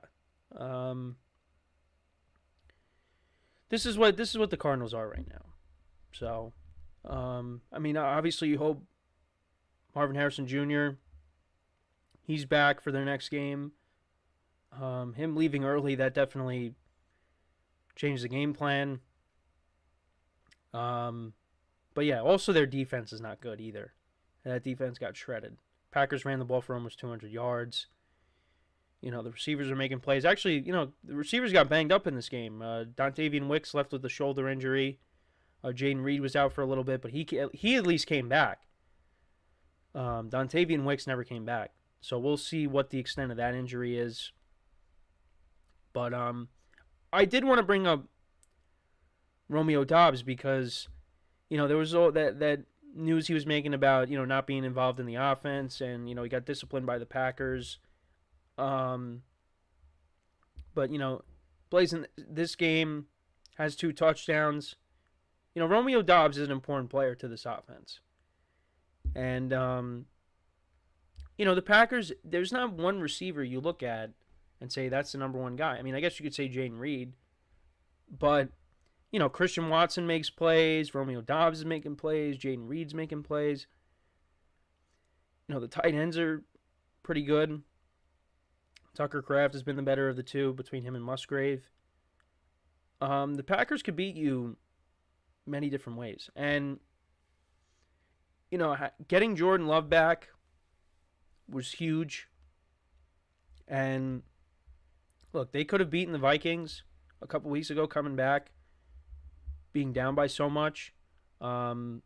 Speaker 1: this is what the Cardinals are right now. So, I mean, obviously, you hope Marvin Harrison Jr. He's back for their next game. Him leaving early, that definitely changed the game plan. But yeah, also their defense is not good either. That defense got shredded. Packers ran the ball for almost 200 yards. The receivers are making plays. Actually, the receivers got banged up in this game. Dontavian Wicks left with a shoulder injury. Jaden Reed was out for a little bit, but he at least came back. Dontavian Wicks never came back. So we'll see what the extent of that injury is. But I did want to bring up Romeo Doubs because, there was all that news he was making about, not being involved in the offense, and, he got disciplined by the Packers. But, plays in this game, has 2 touchdowns. Romeo Doubs is an important player to this offense. And, the Packers, there's not one receiver you look at and say that's the number one guy. I mean, I guess you could say Jaden Reed. But, Christian Watson makes plays. Romeo Doubs is making plays. Jaden Reed's making plays. The tight ends are pretty good. Tucker Kraft has been the better of the two between him and Musgrave. The Packers could beat you many different ways. And, getting Jordan Love back was huge. And, look, they could have beaten the Vikings a couple weeks ago coming back, being down by so much. That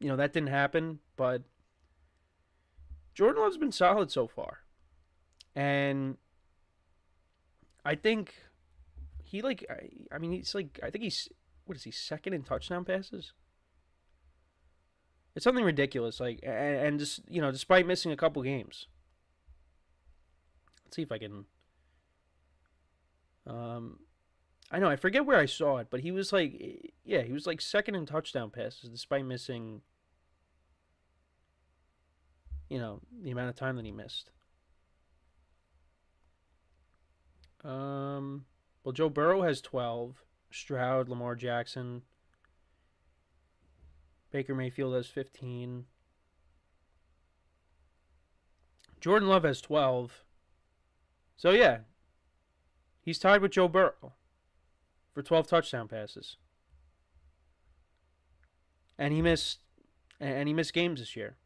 Speaker 1: didn't happen. But Jordan Love's been solid so far. And I think he I think he's, what is he, second in touchdown passes? It's something ridiculous. And just, despite missing a couple games. Let's see if I can. I know, I forget where I saw it, but he was he was second in touchdown passes despite missing, the amount of time that he missed. Well, Joe Burrow has 12. Stroud, Lamar Jackson. Baker Mayfield has 15. Jordan Love has 12. So, yeah. He's tied with Joe Burrow for 12 touchdown passes. And he missed games this year.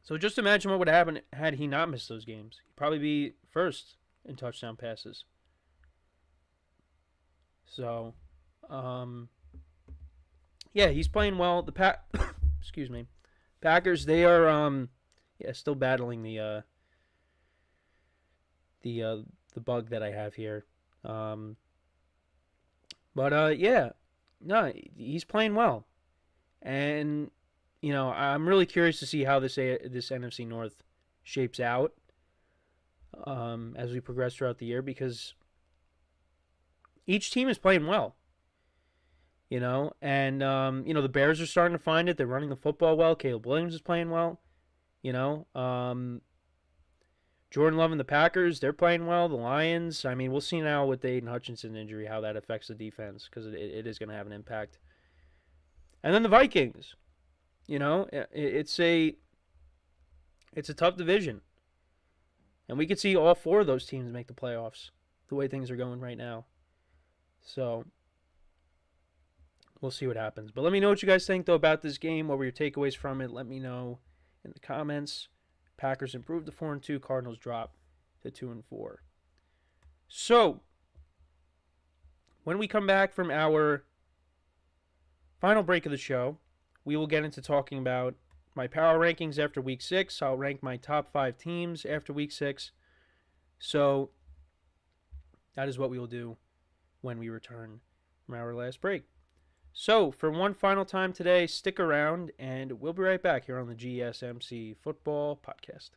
Speaker 1: So just imagine what would have happened had he not missed those games. He'd probably be first in touchdown passes. So, yeah, he's playing well. The excuse me, Packers, they are still battling the bug that I have here. But yeah, no, he's playing well, and I'm really curious to see how this NFC North shapes out as we progress throughout the year, because each team is playing well. And the Bears are starting to find it. They're running the football well. Caleb Williams is playing well. Jordan Love and the Packers, they're playing well. The Lions, I mean, we'll see now with the Aiden Hutchinson injury how that affects the defense because it is going to have an impact. And then the Vikings, it's a tough division. And we could see all 4 of those teams make the playoffs the way things are going right now. So we'll see what happens. But let me know what you guys think, though, about this game. What were your takeaways from it? Let me know in the comments. Packers improved to 4-2. Cardinals drop to 2-4. So when we come back from our final break of the show, we will get into talking about my power rankings after Week 6. I'll rank my top 5 teams after Week 6. So that is what we will do when we return from our last break. So for one final time today, stick around, and we'll be right back here on the GSMC Football Podcast.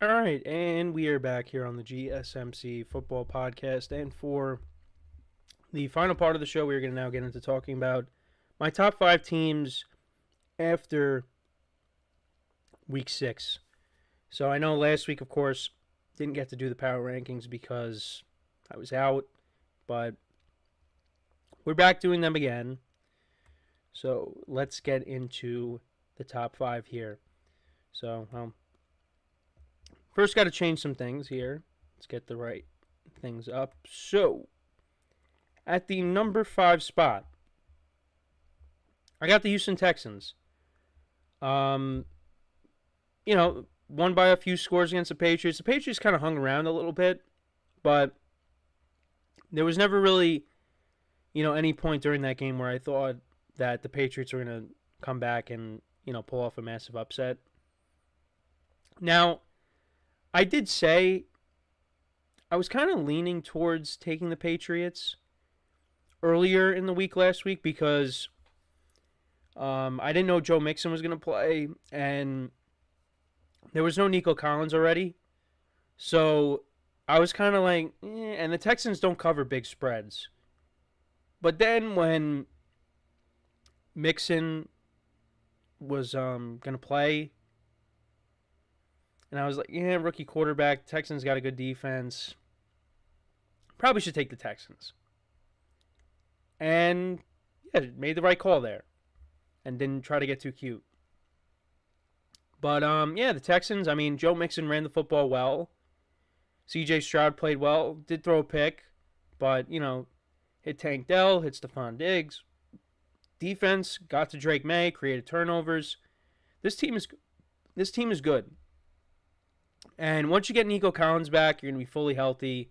Speaker 1: All right, and we are back here on the GSMC Football Podcast. And for the final part of the show, we're going to now get into talking about my top 5 teams after Week 6. So I know last week, of course, didn't get to do the power rankings because I was out, but we're back doing them again. So let's get into the top 5 here. So, first, got to change some things here. Let's get the right things up. So, at the number 5 spot, I got the Houston Texans. Won by a few scores against the Patriots. The Patriots kind of hung around a little bit, but there was never really, any point during that game where I thought that the Patriots were going to come back and, pull off a massive upset. Now, I did say I was kind of leaning towards taking the Patriots earlier in the week last week because I didn't know Joe Mixon was going to play, and there was no Nico Collins already. So I was kind of like, and the Texans don't cover big spreads. But then when Mixon was going to play, and I was like, rookie quarterback, Texans got a good defense. Probably should take the Texans. And, made the right call there. And didn't try to get too cute. But, the Texans, Joe Mixon ran the football well. C.J. Stroud played well. Did throw a pick. But, hit Tank Dell, hit Stephon Diggs. Defense, got to Drake May, created turnovers. This team is good. And once you get Nico Collins back, you're going to be fully healthy.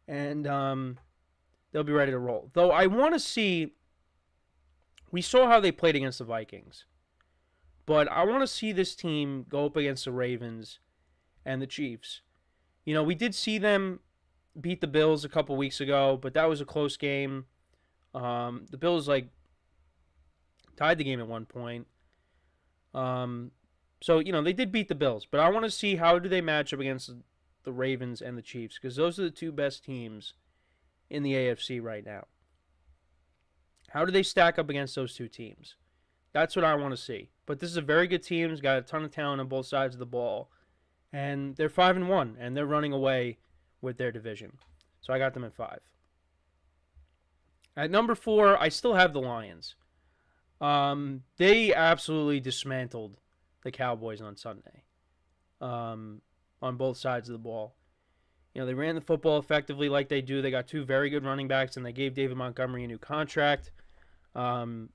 Speaker 1: And they'll be ready to roll. Though I want to see, we saw how they played against the Vikings. But I want to see this team go up against the Ravens and the Chiefs. We did see them beat the Bills a couple weeks ago, but that was a close game. The Bills, tied the game at one point. So, they did beat the Bills, but I want to see how do they match up against the Ravens and the Chiefs, because those are the two best teams in the AFC right now. How do they stack up against those two teams? That's what I want to see. But this is a very good team. It's got a ton of talent on both sides of the ball. And they're 5-1, and they're running away with their division. So I got them at 5. At number 4, I still have the Lions. They absolutely dismantled the Cowboys on Sunday. On both sides of the ball. They ran the football effectively like they do. They got 2 very good running backs, and they gave David Montgomery a new contract. But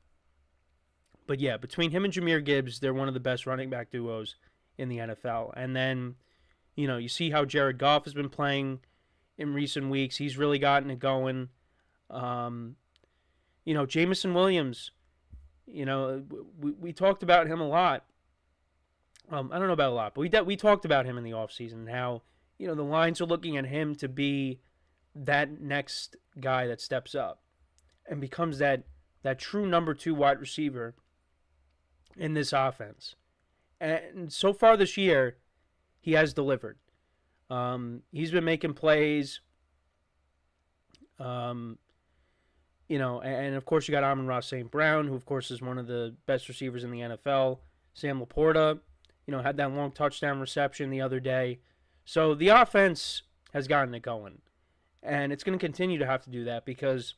Speaker 1: yeah, between him and Jahmyr Gibbs, they're one of the best running back duos in the NFL. And then, you see how Jared Goff has been playing in recent weeks. He's really gotten it going. Jameson Williams, we talked about him a lot. I don't know about a lot, but we talked about him in the offseason and how, the Lions are looking at him to be that next guy that steps up and becomes that true number 2 wide receiver in this offense. And so far this year, he has delivered. He's been making plays. And of course you got Amon-Ra St. Brown, who of course is one of the best receivers in the NFL. Sam Laporta, had that long touchdown reception the other day. So the offense has gotten it going. And it's going to continue to have to do that because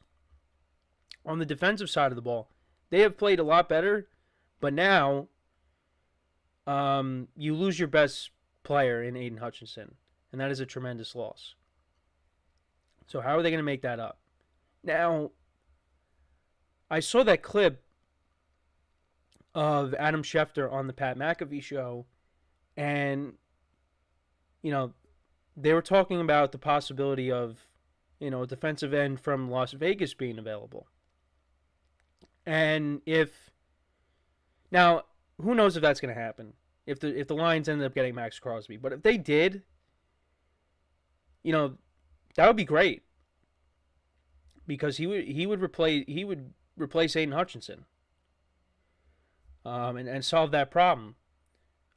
Speaker 1: on the defensive side of the ball, they have played a lot better. But now you lose your best player in Aiden Hutchinson. And that is a tremendous loss. So how are they going to make that up? Now, I saw that clip of Adam Schefter on the Pat McAfee show, and they were talking about the possibility of a defensive end from Las Vegas being available. And now who knows if that's going to happen, if the Lions ended up getting Max Crosby, but if they did, that would be great because he would replace Aiden Hutchinson. And solve that problem.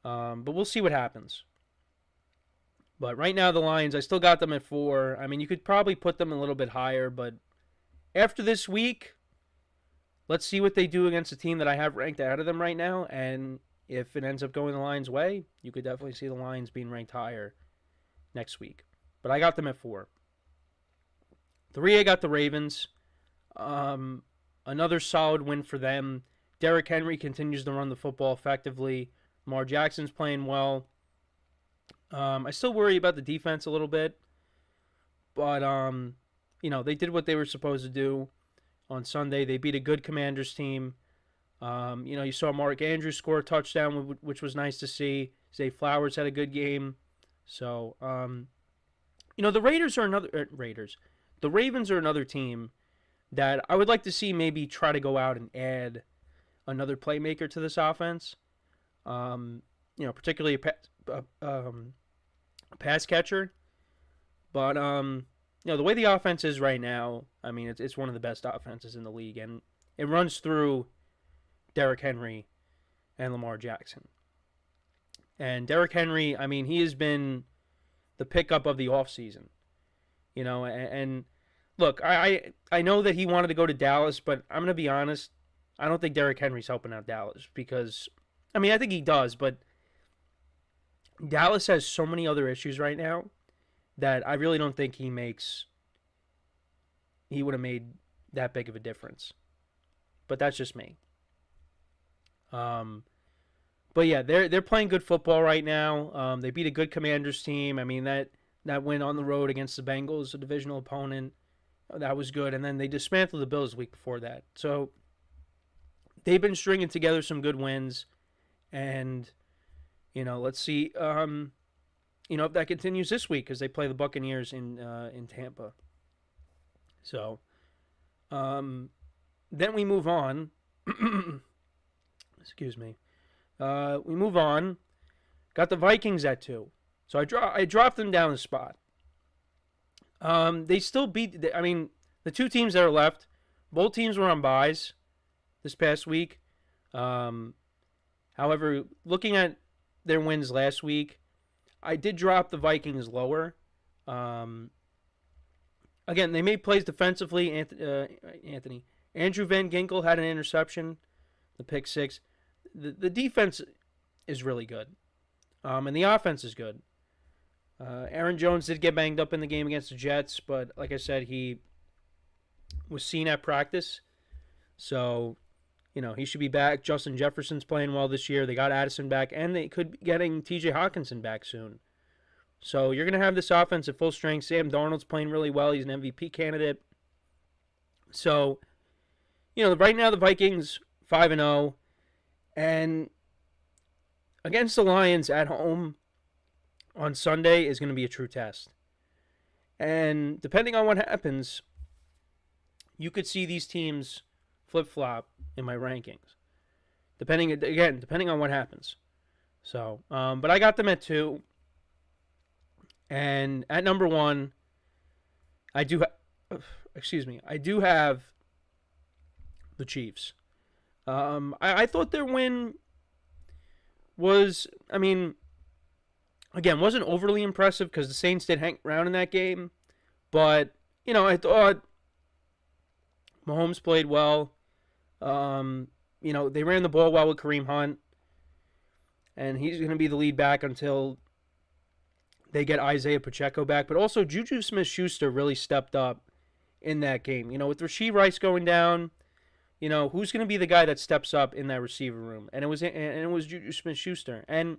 Speaker 1: But we'll see what happens. But right now, the Lions, I still got them at 4. I mean, you could probably put them a little bit higher, but after this week, let's see what they do against a team that I have ranked out of them right now. And if it ends up going the Lions' way, you could definitely see the Lions being ranked higher next week. But I got them at 4. 3, I got the Ravens. Another solid win for them. Derrick Henry continues to run the football effectively. Lamar Jackson's playing well. I still worry about the defense a little bit. But, they did what they were supposed to do on Sunday. They beat a good Commanders team. You saw Mark Andrews score a touchdown, which was nice to see. Zay Flowers had a good game. So, the Raiders are another... The Ravens are another team that I would like to see maybe try to go out and add another playmaker to this offense. Particularly a pass catcher. But, the way the offense is right now, I mean, it's one of the best offenses in the league. And it runs through Derrick Henry and Lamar Jackson. And Derrick Henry, I mean, he has been the pickup of the offseason. And look, I know that he wanted to go to Dallas, but I'm going to be honest, I don't think Derrick Henry's helping out Dallas because, I mean, I think he does, but Dallas has so many other issues right now that I really don't think he would have made that big of a difference. But that's just me. But yeah, they're playing good football right now. They beat a good Commanders team. I mean, that win on the road against the Bengals, a divisional opponent, that was good. And then they dismantled the Bills the week before that. So they've been stringing together some good wins. And, let's see, if that continues this week because they play the Buccaneers in Tampa. So then we move on. Excuse me. We move on. Got the Vikings at 2. So I dropped them down a spot. They still beat... the two teams that are left, both teams were on byes this past week. However, looking at their wins last week. I did drop the Vikings lower. Again, they made plays defensively. Andrew Van Ginkel had an interception, the pick six. The defense is really good, and the offense is good. Aaron Jones did get banged up in the game against the Jets, but like I said, he was seen at practice. So, he should be back. Justin Jefferson's playing well this year. They got Addison back, and they could be getting TJ Hawkinson back soon. So you're going to have this offense at full strength. Sam Darnold's playing really well. He's an MVP candidate. So, right now the Vikings 5-0, and against the Lions at home on Sunday is going to be a true test. And depending on what happens, you could see these teams flip-flop in my rankings. Depending on what happens. So, but I got them at 2. And at number 1, I do have the Chiefs. I thought their win was, again, wasn't overly impressive because the Saints did hang around in that game. But, I thought Mahomes played well. They ran the ball well with Kareem Hunt. And he's going to be the lead back until they get Isaiah Pacheco back. But also, Juju Smith-Schuster really stepped up in that game. With Rashee Rice going down, who's going to be the guy that steps up in that receiver room? And it was Juju Smith-Schuster. And,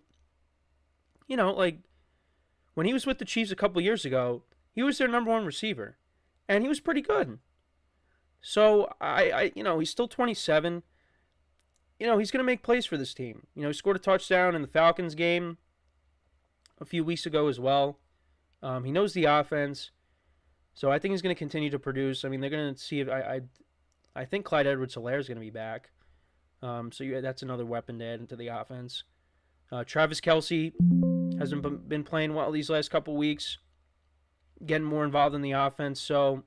Speaker 1: when he was with the Chiefs a couple years ago, he was their number 1 receiver. And he was pretty good. So, he's still 27. He's going to make plays for this team. He scored a touchdown in the Falcons game a few weeks ago as well. He knows the offense. So, I think he's going to continue to produce. They're going to see if I think Clyde Edwards-Helaire is going to be back. That's another weapon to add into the offense. Travis Kelce hasn't been playing well these last couple weeks. Getting more involved in the offense. So,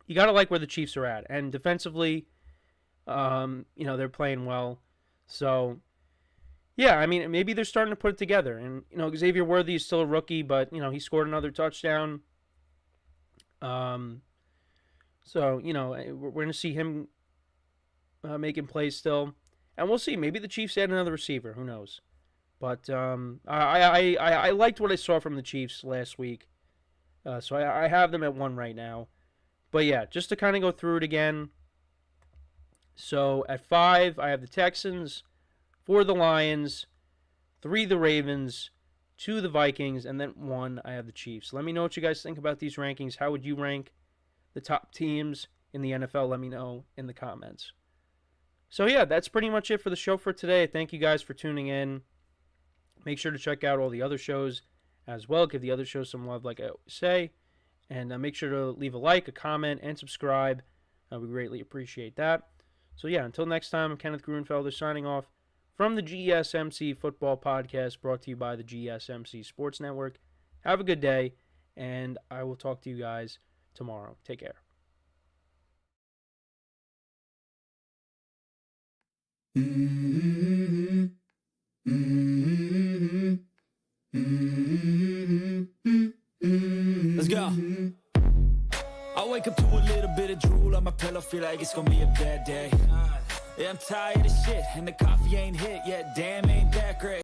Speaker 1: you got to like where the Chiefs are at. And defensively, they're playing well. So, yeah, maybe they're starting to put it together. And, Xavier Worthy is still a rookie, but, he scored another touchdown. So, we're going to see him making plays still. And we'll see. Maybe the Chiefs add another receiver. Who knows? But I liked what I saw from the Chiefs last week. So I have them at 1 right now. But, yeah, just to kind of go through it again. So, at 5, I have the Texans. 4, the Lions. 3, the Ravens. 2, the Vikings. And then 1, I have the Chiefs. Let me know what you guys think about these rankings. How would you rank the top teams in the NFL? Let me know in the comments. So, yeah, that's pretty much it for the show for today. Thank you guys for tuning in. Make sure to check out all the other shows as well. Give the other shows some love, like I always say. And make sure to leave a like, a comment, and subscribe. We greatly appreciate that. So, yeah, until next time, I'm Kenneth Grunfelder signing off from the GSMC Football Podcast, brought to you by the GSMC Sports Network. Have a good day, and I will talk to you guys tomorrow. Take care.
Speaker 4: Let's go. I wake up to a little bit of drool on my pillow, feel like it's gonna be a bad day. Yeah, I'm tired of shit, and the coffee ain't hit yet, damn, ain't that great.